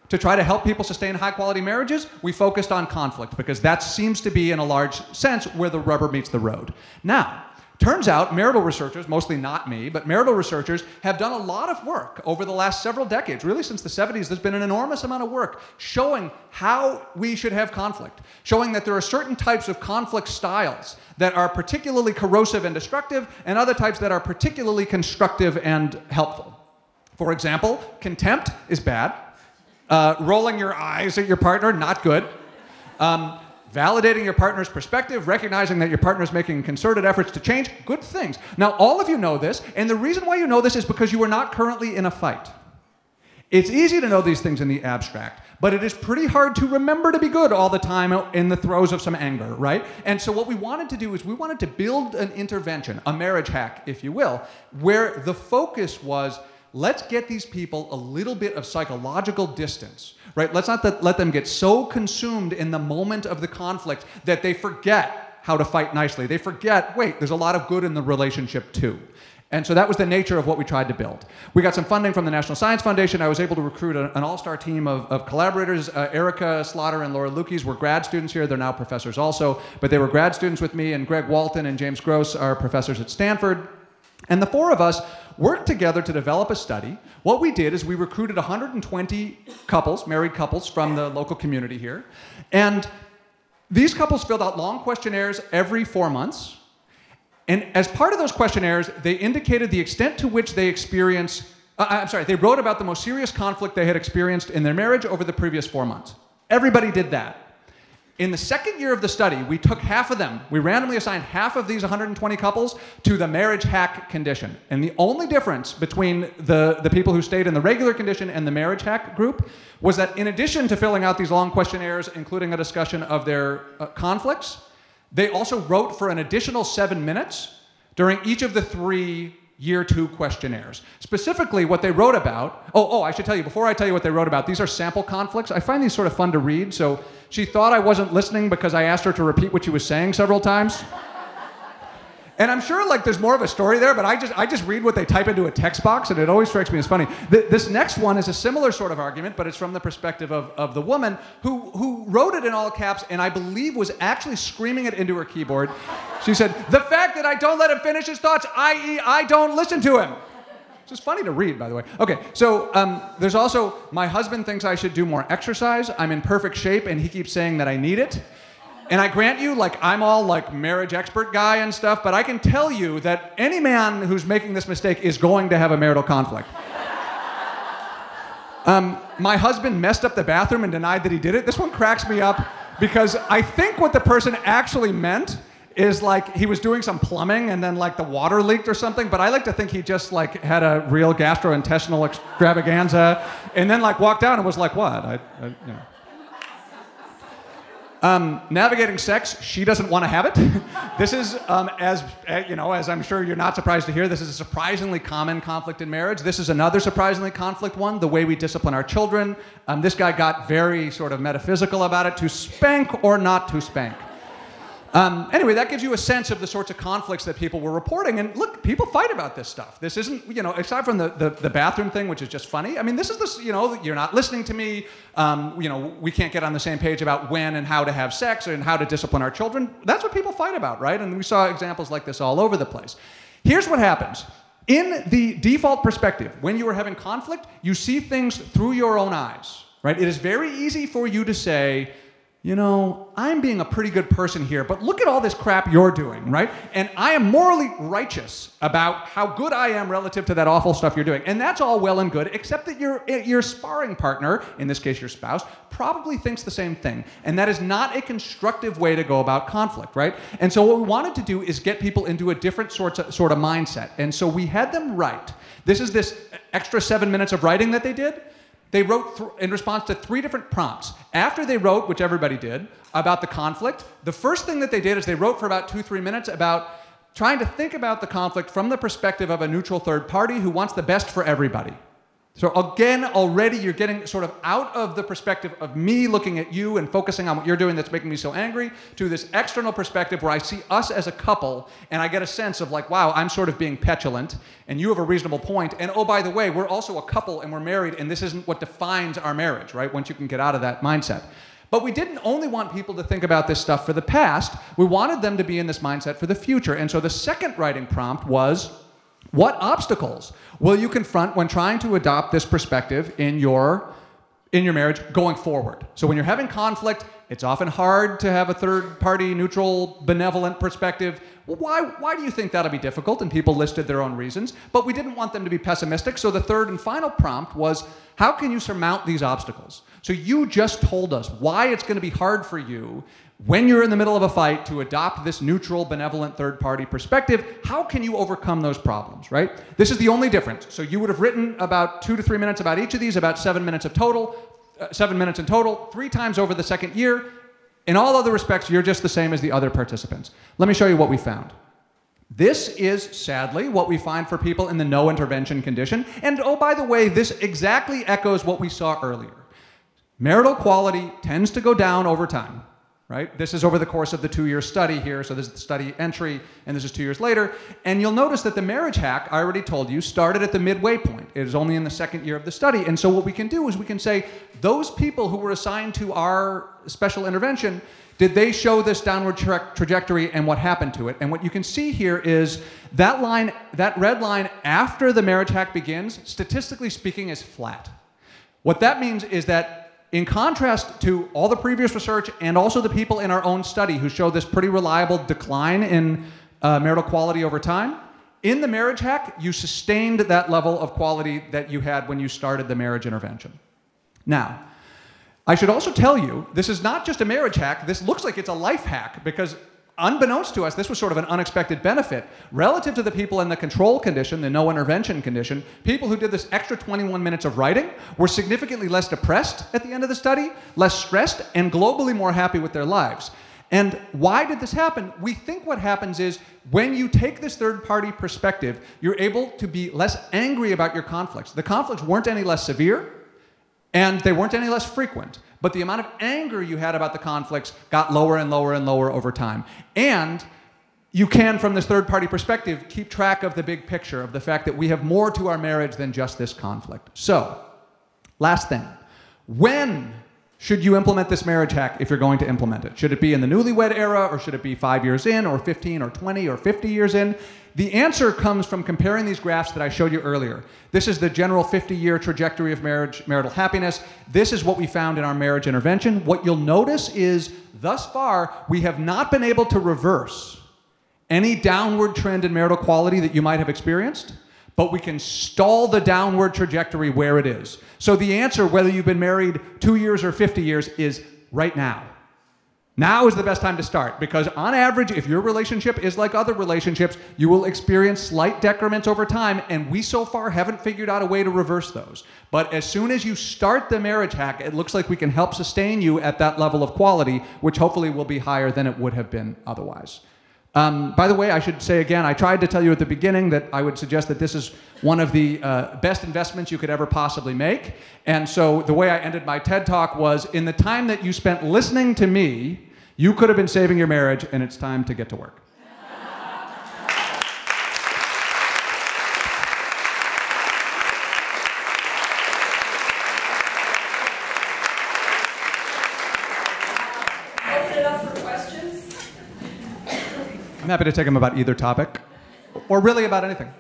to try to help people sustain high-quality marriages, we focused on conflict, because that seems to be, in a large sense, where the rubber meets the road. Now, turns out marital researchers, mostly not me, but marital researchers have done a lot of work over the last several decades. Really, since the 70s, there's been an enormous amount of work showing how we should have conflict, showing that there are certain types of conflict styles that are particularly corrosive and destructive, and other types that are particularly constructive and helpful. For example, contempt is bad. Rolling your eyes at your partner, not good. Validating your partner's perspective, recognizing that your partner is making concerted efforts to change, good things. Now, all of you know this, and the reason why you know this is because you are not currently in a fight. It's easy to know these things in the abstract, but it is pretty hard to remember to be good all the time in the throes of some anger, right? And so what we wanted to do is we wanted to build an intervention, a marriage hack, if you will, where the focus was, let's get these people a little bit of psychological distance, right? Let's not let them get so consumed in the moment of the conflict that they forget how to fight nicely. They forget, wait, there's a lot of good in the relationship too. And so that was the nature of what we tried to build. We got some funding from the National Science Foundation. I was able to recruit an all-star team of collaborators. Erica Slaughter and Laura Lukes were grad students here. They're now professors also, but they were grad students with me, and Greg Walton and James Gross are professors at Stanford. And the four of us worked together to develop a study. What we did is we recruited 120 couples, married couples, from the local community here. And these couples filled out long questionnaires every 4 months. And as part of those questionnaires, they indicated the extent to which they experience I'm sorry, they wrote about the most serious conflict they had experienced in their marriage over the previous 4 months. Everybody did that. In the second year of the study, we took half of them. We randomly assigned half of these 120 couples to the marriage hack condition. And the only difference between the people who stayed in the regular condition and the marriage hack group was that in addition to filling out these long questionnaires, including a discussion of their conflicts, they also wrote for an additional 7 minutes during each of the 3 year 2 questionnaires. Specifically, what they wrote about, I should tell you, before I tell you what they wrote about, these are sample conflicts. I find these sort of fun to read, so she thought I wasn't listening because I asked her to repeat what she was saying several times. And I'm sure like there's more of a story there, but I just read what they type into a text box, and it always strikes me as funny. This next one is a similar sort of argument, but it's from the perspective of the woman who wrote it in all caps, and I believe was actually screaming it into her keyboard. She said, "The fact that I don't let him finish his thoughts, i.e. I don't listen to him." Which is funny to read, by the way. Okay, so there's also, "My husband thinks I should do more exercise. I'm in perfect shape, and he keeps saying that I need it." And I grant you, like, I'm all like marriage expert guy and stuff, but I can tell you that any man who's making this mistake is going to have a marital conflict. "My husband messed up the bathroom and denied that he did it." This one cracks me up because I think what the person actually meant is like he was doing some plumbing and then like the water leaked or something, but I like to think he just like had a real gastrointestinal extravaganza and then like walked out and was like, "What? You know." Navigating sex, she doesn't want to have it. This is, as I'm sure you're not surprised to hear, this is a surprisingly common conflict in marriage. This is another surprisingly conflict one, the way we discipline our children. This guy got very sort of metaphysical about it, to spank or not to spank. Anyway, that gives you a sense of the sorts of conflicts that people were reporting. And look, people fight about this stuff. This isn't, aside from the bathroom thing, which is just funny. I mean, this is this, you're not listening to me. We can't get on the same page about when and how to have sex and how to discipline our children. That's what people fight about, right? And we saw examples like this all over the place. Here's what happens. In the default perspective, when you are having conflict, you see things through your own eyes, right? It is very easy for you to say, I'm being a pretty good person here, but look at all this crap you're doing, right? And I am morally righteous about how good I am relative to that awful stuff you're doing. And that's all well and good, except that your sparring partner, in this case your spouse, probably thinks the same thing. And that is not a constructive way to go about conflict, right? And so what we wanted to do is get people into a different sort of mindset. And so we had them write. This is this extra 7 minutes of writing that they did. They wrote in response to 3 different prompts. After they wrote, which everybody did, about the conflict, the first thing that they did is they wrote for about 2-3 minutes about trying to think about the conflict from the perspective of a neutral third party who wants the best for everybody. So again, already you're getting sort of out of the perspective of me looking at you and focusing on what you're doing that's making me so angry to this external perspective where I see us as a couple and I get a sense of like, wow, I'm sort of being petulant and you have a reasonable point. And oh, by the way, we're also a couple and we're married and this isn't what defines our marriage, right? Once you can get out of that mindset. But we didn't only want people to think about this stuff for the past. We wanted them to be in this mindset for the future. And so the second writing prompt was, what obstacles will you confront when trying to adopt this perspective in your marriage going forward? So when you're having conflict, it's often hard to have a third-party, neutral, benevolent perspective. Well, why do you think that'll be difficult? And people listed their own reasons. But we didn't want them to be pessimistic, so the third and final prompt was, how can you surmount these obstacles? So you just told us why it's going to be hard for you when you're in the middle of a fight to adopt this neutral, benevolent, third-party perspective. How can you overcome those problems, right? This is the only difference. So you would have written about 2 to 3 minutes about each of these, about 7 minutes in total, 3 times over the second year. In all other respects, you're just the same as the other participants. Let me show you what we found. This is, sadly, what we find for people in the no intervention condition. And oh, by the way, this exactly echoes what we saw earlier. Marital quality tends to go down over time. Right? This is over the course of the 2-year study here, so this is the study entry, and this is 2 years later. And you'll notice that the marriage hack, I already told you, started at the midway point. It is only in the second year of the study. And so what we can do is we can say, those people who were assigned to our special intervention, did they show this downward trajectory and what happened to it? And what you can see here is that line, that red line after the marriage hack begins, statistically speaking, is flat. What that means is that in contrast to all the previous research and also the people in our own study who show this pretty reliable decline in marital quality over time, In the marriage hack, you sustained that level of quality that you had when you started the marriage intervention. Now, I should also tell you, this is not just a marriage hack, this looks like it's a life hack, because unbeknownst to us, this was sort of an unexpected benefit. Relative to the people in the control condition, the no intervention condition, people who did this extra 21 minutes of writing were significantly less depressed at the end of the study, less stressed, and globally more happy with their lives. And why did this happen? We think what happens is when you take this third-party perspective, you're able to be less angry about your conflicts. The conflicts weren't any less severe, and they weren't any less frequent. But the amount of anger you had about the conflicts got lower and lower and lower over time. And you can, from this third-party perspective, keep track of the big picture of the fact that we have more to our marriage than just this conflict. So, last thing. When should you implement this marriage hack if you're going to implement it? Should it be in the newlywed era, or should it be 5 years in, or 15, or 20, or 50 years in? The answer comes from comparing these graphs that I showed you earlier. This is the general 50-year trajectory of marital happiness. This is what we found in our marriage intervention. What you'll notice is, thus far, we have not been able to reverse any downward trend in marital quality that you might have experienced, but we can stall the downward trajectory where it is. So the answer, whether you've been married 2 years or 50 years, is right now. Now is the best time to start, because on average, if your relationship is like other relationships, you will experience slight decrements over time, and we so far haven't figured out a way to reverse those. But as soon as you start the marriage hack, it looks like we can help sustain you at that level of quality, which hopefully will be higher than it would have been otherwise. By the way, I should say again, I tried to tell you at the beginning that I would suggest that this is one of the best investments you could ever possibly make. And so the way I ended my TED Talk was, in the time that you spent listening to me, you could have been saving your marriage, and it's time to get to work. Open it up for questions. I'm happy to take them about either topic, or really about anything.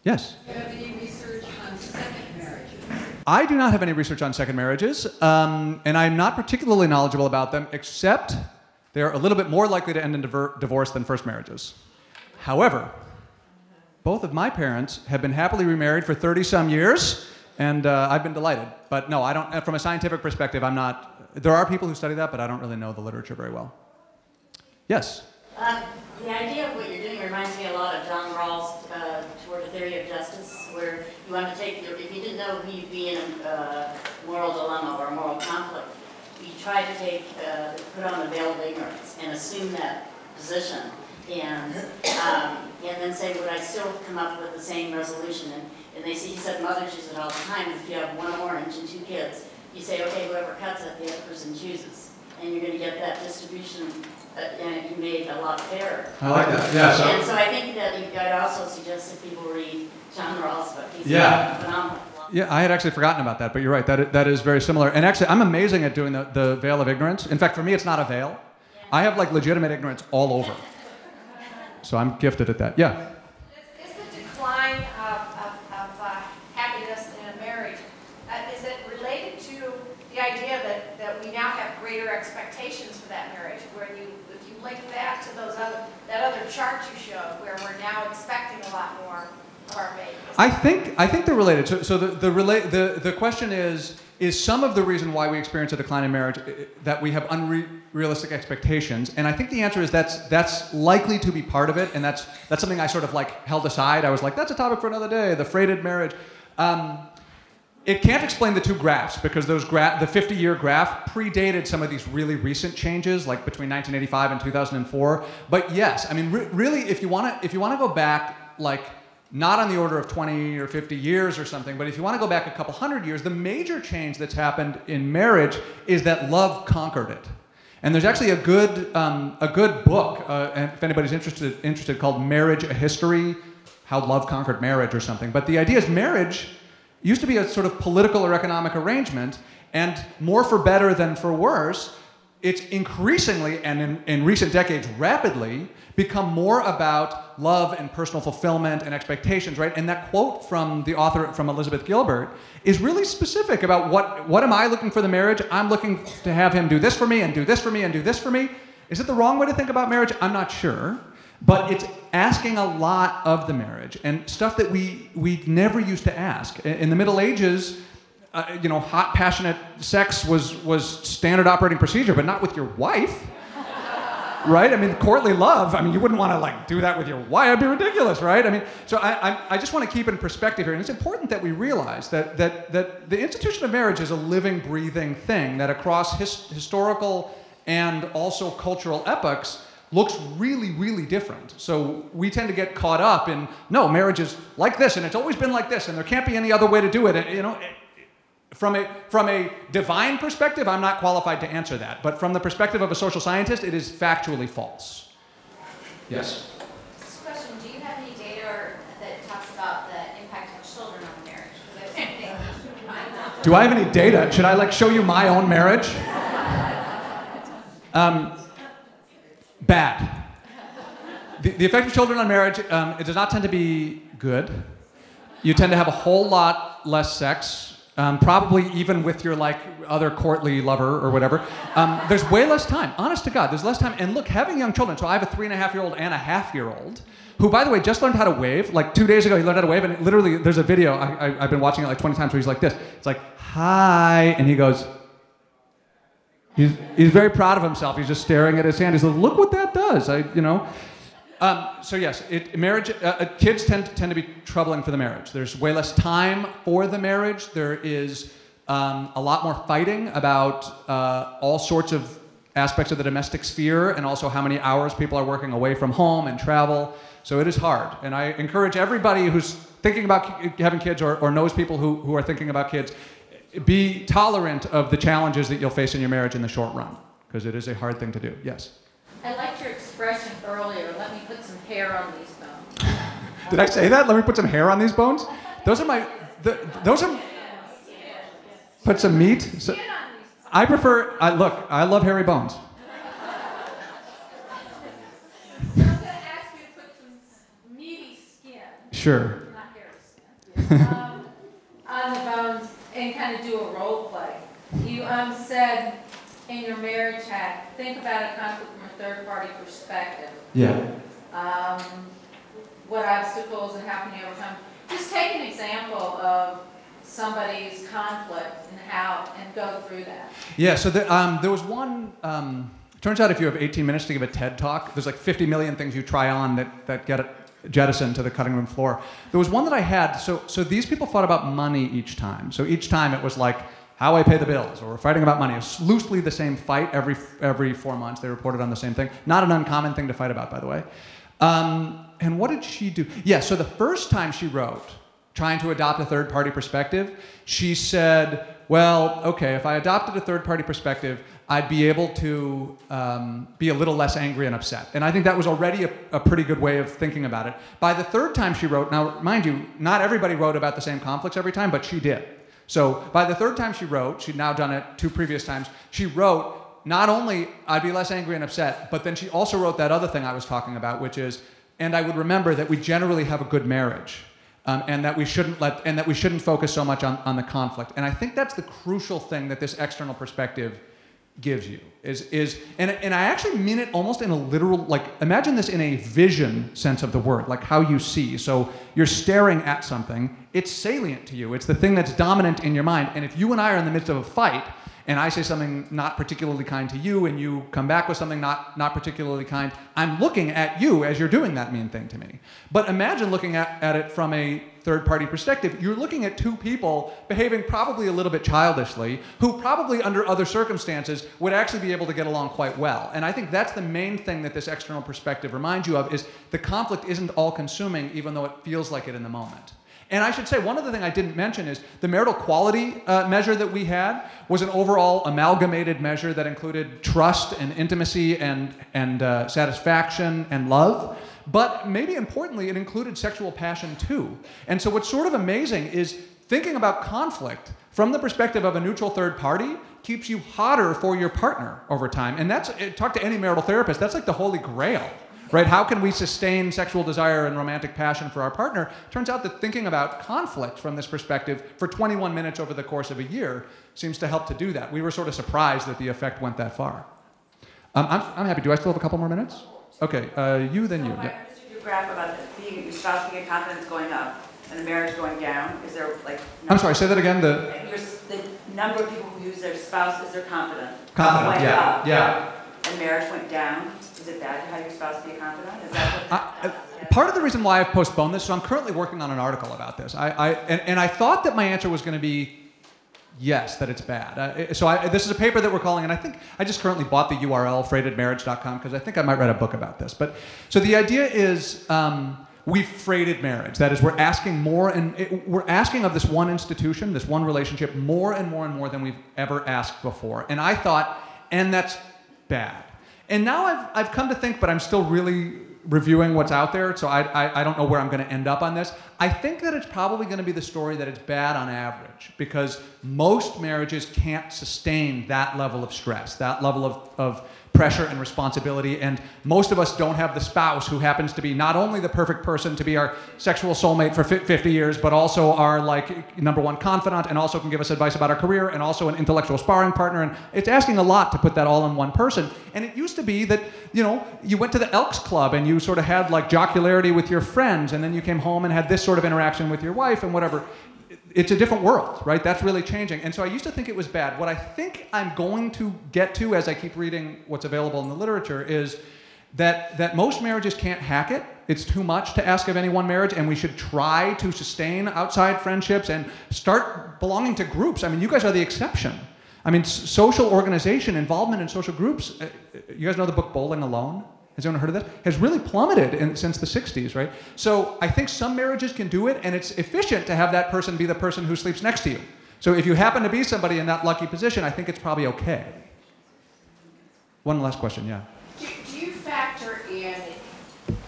Yes? Do you have any research on second marriages? I do not have any research on second marriages, and I'm not particularly knowledgeable about them, except they're a little bit more likely to end in divorce than first marriages. However, both of my parents have been happily remarried for 30-some years, and I've been delighted. But no, I don't. From a scientific perspective, I'm not. There are people who study that, but I don't really know the literature very well. Yes? The idea of what you're doing reminds me a lot of John Rawls' Toward a Theory of Justice, where you want to take, if you didn't know who you'd be in a moral dilemma or a moral conflict, you try to take, put on the veil of ignorance and assume that position, and then say, would I still come up with the same resolution? And they say, he said, mothers use it all the time. If you have one orange and 2 kids, you say, okay, whoever cuts it, the other person chooses, and you're going to get that distribution. And you made a lot fairer. I like that. Yeah. And so I think that you could also suggest that people read John Rawls' book. He's phenomenal. Yeah, I had actually forgotten about that, but you're right. That is very similar. And actually, I'm amazing at doing the veil of ignorance. In fact, for me, it's not a veil. Yeah. I have like legitimate ignorance all over. So I'm gifted at that. Yeah. Is the decline of happiness in a marriage, is it related to the idea that we now have greater expectations for that marriage, where if you link that to that other chart you showed, where we're now expecting a lot more of our babies? I think they're related. So the question is some of the reason why we experience a decline in marriage that we have unrealistic expectations? And I think the answer is that's likely to be part of it, and that's something I sort of like held aside. I was like, that's a topic for another day, the freighted marriage. It can't explain the 2 graphs, because the 50-year graph predated some of these really recent changes, like between 1985 and 2004. But yes, I mean, really, if you want to go back, like, not on the order of 20 or 50 years or something, but if you want to go back a couple hundred years, the major change that's happened in marriage is that love conquered it. And there's actually a good book, if anybody's interested, called Marriage: A History, How Love Conquered Marriage or something. But the idea is marriage used to be a sort of political or economic arrangement, and more for better than for worse, it's increasingly, and in recent decades rapidly, become more about love and personal fulfillment and expectations, right? And that quote from the author, from Elizabeth Gilbert, is really specific about what am I looking for the marriage? I'm looking to have him do this for me, and do this for me, and do this for me. Is it the wrong way to think about marriage? I'm not sure. But it's asking a lot of the marriage and stuff that we never used to ask. In the Middle Ages, hot, passionate sex was standard operating procedure, but not with your wife, right? I mean, courtly love. I mean, you wouldn't want to do that with your wife. It'd be ridiculous, right? I mean, so I just want to keep it in perspective here, and it's important that we realize that the institution of marriage is a living, breathing thing that across historical and also cultural epochs looks really, really different. So we tend to get caught up in, no, marriage is like this, and it's always been like this, and there can't be any other way to do it. And, from a divine perspective, I'm not qualified to answer that. But from the perspective of a social scientist, it is factually false. Yes? This question, do you have any data that talks about the impact of children on marriage? Because I think Do I have any data? Should I show you my own marriage? Bad. The effect of children on marriage, it does not tend to be good. You tend to have a whole lot less sex. Probably even with your other courtly lover or whatever. There's way less time. Honest to God, there's less time. And look, having young children, so I have a 3.5-year-old and a half-year-old, who, by the way, just learned how to wave. 2 days ago, he learned how to wave, and literally, there's a video, I've been watching it 20 times, where he's like this. It's like, hi, and he goes, he's very proud of himself. He's just staring at his hand. He's like, look what that does, So yes, marriage. Kids tend to be troubling for the marriage. There's way less time for the marriage. There is a lot more fighting about all sorts of aspects of the domestic sphere, and also how many hours people are working away from home and travel. So it is hard. And I encourage everybody who's thinking about having kids or knows people who are thinking about kids, be tolerant of the challenges that you'll face in your marriage in the short run, because it is a hard thing to do. Yes. I liked your expression earlier, let me put some hair on these bones. Did I say that? Let me put some hair on these bones? Those are put some meat? I prefer, look, I love hairy bones. I'm going to ask you to put some meaty skin. Sure. Not hairy skin. On the bones and kind of do a role play. You said in your marriage hack, think about a conflict from a third-party perspective. Yeah. What obstacles and how can you overcome? Just take an example of somebody's conflict and go through that. Yeah, so there was one, turns out if you have 18 minutes to give a TED talk, there's 50 million things you try on that get jettisoned to the cutting room floor. There was one that I had, so these people fought about money each time. So each time it was how I pay the bills, or we're fighting about money. It was loosely the same fight every 4 months. They reported on the same thing. Not an uncommon thing to fight about, by the way. And what did she do? Yeah, so the first time she wrote, trying to adopt a third-party perspective, she said, well, okay, if I adopted a third-party perspective, I'd be able to be a little less angry and upset. And I think that was already a pretty good way of thinking about it. By the third time she wrote, now mind you, not everybody wrote about the same conflicts every time, but she did. So by the third time she wrote, she'd now done it 2 previous times, she wrote, not only I'd be less angry and upset, but then she also wrote that other thing I was talking about, which is, and I would remember that we generally have a good marriage, and that we shouldn't focus so much on the conflict. And I think that's the crucial thing that this external perspective gives you, and I actually mean it almost in a literal, imagine this in a vision sense of the word, how you see. So you're staring at something, it's salient to you, it's the thing that's dominant in your mind, and if you and I are in the midst of a fight, and I say something not particularly kind to you, and you come back with something not particularly kind, I'm looking at you as you're doing that mean thing to me. But imagine looking at it from a third-party perspective. You're looking at 2 people behaving probably a little bit childishly, who probably under other circumstances would actually be able to get along quite well. And I think that's the main thing that this external perspective reminds you of, is the conflict isn't all-consuming, even though it feels like it in the moment. And I should say, one other thing I didn't mention is the marital quality measure that we had was an overall amalgamated measure that included trust and intimacy and satisfaction and love. But maybe importantly, it included sexual passion too. And so what's sort of amazing is thinking about conflict from the perspective of a neutral third party keeps you hotter for your partner over time. And talk to any marital therapist, that's like the holy grail. Right? How can we sustain sexual desire and romantic passion for our partner? Turns out that thinking about conflict from this perspective for 21 minutes over the course of a year seems to help to do that. We were sort of surprised that the effect went that far. I'm happy. Do I still have a couple more minutes? Okay, you, then you. So I Yeah. understood your graph about your spouse being confidence going up and the marriage going down. Is there like? I'm sorry, say that again. The number of people who use their spouse as their confidant. Confident, went yeah, up, yeah. And marriage went down. Is it bad to have your spouse be a confidant? Is that what? Part of the reason why I've postponed this, so I'm currently working on an article about this. I thought that my answer was going to be yes, that it's bad. This is a paper that we're calling, and I think I just currently bought the URL, freightedmarriage.com, because I think I might write a book about this. But so the idea is we've freighted marriage. That is, we're asking more, and we're asking of this one institution, this one relationship, more and more and more than we've ever asked before. And I thought, and that's bad. And now I've come to think, but I'm still really reviewing what's out there, so I don't know where I'm going to end up on this. I think that it's probably going to be the story that it's bad on average, because most marriages can't sustain that level of stress, that level of pressure and responsibility, and most of us don't have the spouse who happens to be not only the perfect person to be our sexual soulmate for 50 years, but also our number one confidant, and also can give us advice about our career, and also an intellectual sparring partner, and it's asking a lot to put that all in one person. And it used to be that, you went to the Elks Club and you sort of had jocularity with your friends, and then you came home and had this sort of interaction with your wife and whatever. It's a different world, right? That's really changing. And so I used to think it was bad. What I think I'm going to get to as I keep reading what's available in the literature is that most marriages can't hack it. It's too much to ask of any one marriage, and we should try to sustain outside friendships and start belonging to groups. I mean, you guys are the exception. I mean, social organization, involvement in social groups. You guys know the book Bowling Alone? Has anyone heard of this? Has really plummeted since the 60s, right? So I think some marriages can do it, and it's efficient to have that person be the person who sleeps next to you. So if you happen to be somebody in that lucky position, I think it's probably okay. One last question, yeah. Do you factor in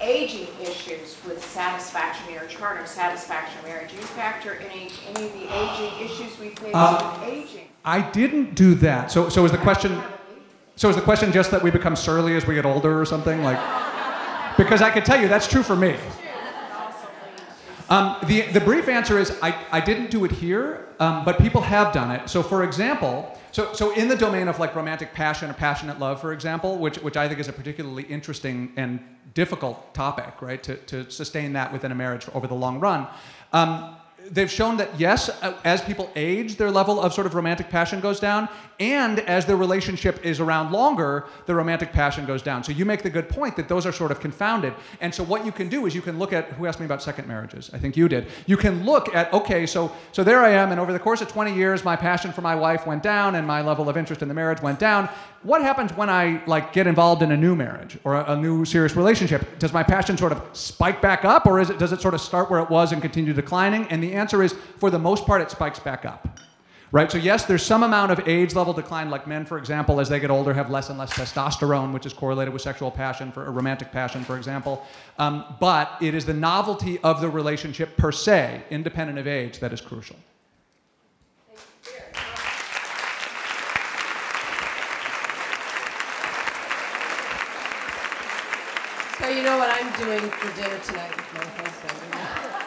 aging issues with satisfaction marriage, partner satisfaction marriage? Do you factor any of the aging issues we face with aging? I didn't do that. So is the question... So is the question just that we become surly as we get older or something? Because I could tell you that's true for me. The brief answer is I didn't do it here, but people have done it. So for example, so in the domain of romantic passion or passionate love, for example, which I think is a particularly interesting and difficult topic, right, to sustain that within a marriage over the long run, they've shown that yes, as people age, their level of sort of romantic passion goes down, and as their relationship is around longer, the romantic passion goes down. So you make the good point that those are sort of confounded. And so what you can do is you can look at, who asked me about second marriages? I think you did. You can look at, okay, so there I am, and over the course of 20 years, my passion for my wife went down, and my level of interest in the marriage went down. What happens when I get involved in a new marriage or a new serious relationship? Does my passion sort of spike back up, or does it sort of start where it was and continue declining? And the answer is, for the most part, it spikes back up. Right? So yes, there's some amount of age level decline, like men, for example, as they get older, have less and less testosterone, which is correlated with sexual passion, or romantic passion, for example. But it is the novelty of the relationship per se, independent of age, that is crucial. So you know what I'm doing for dinner tonight with my husband.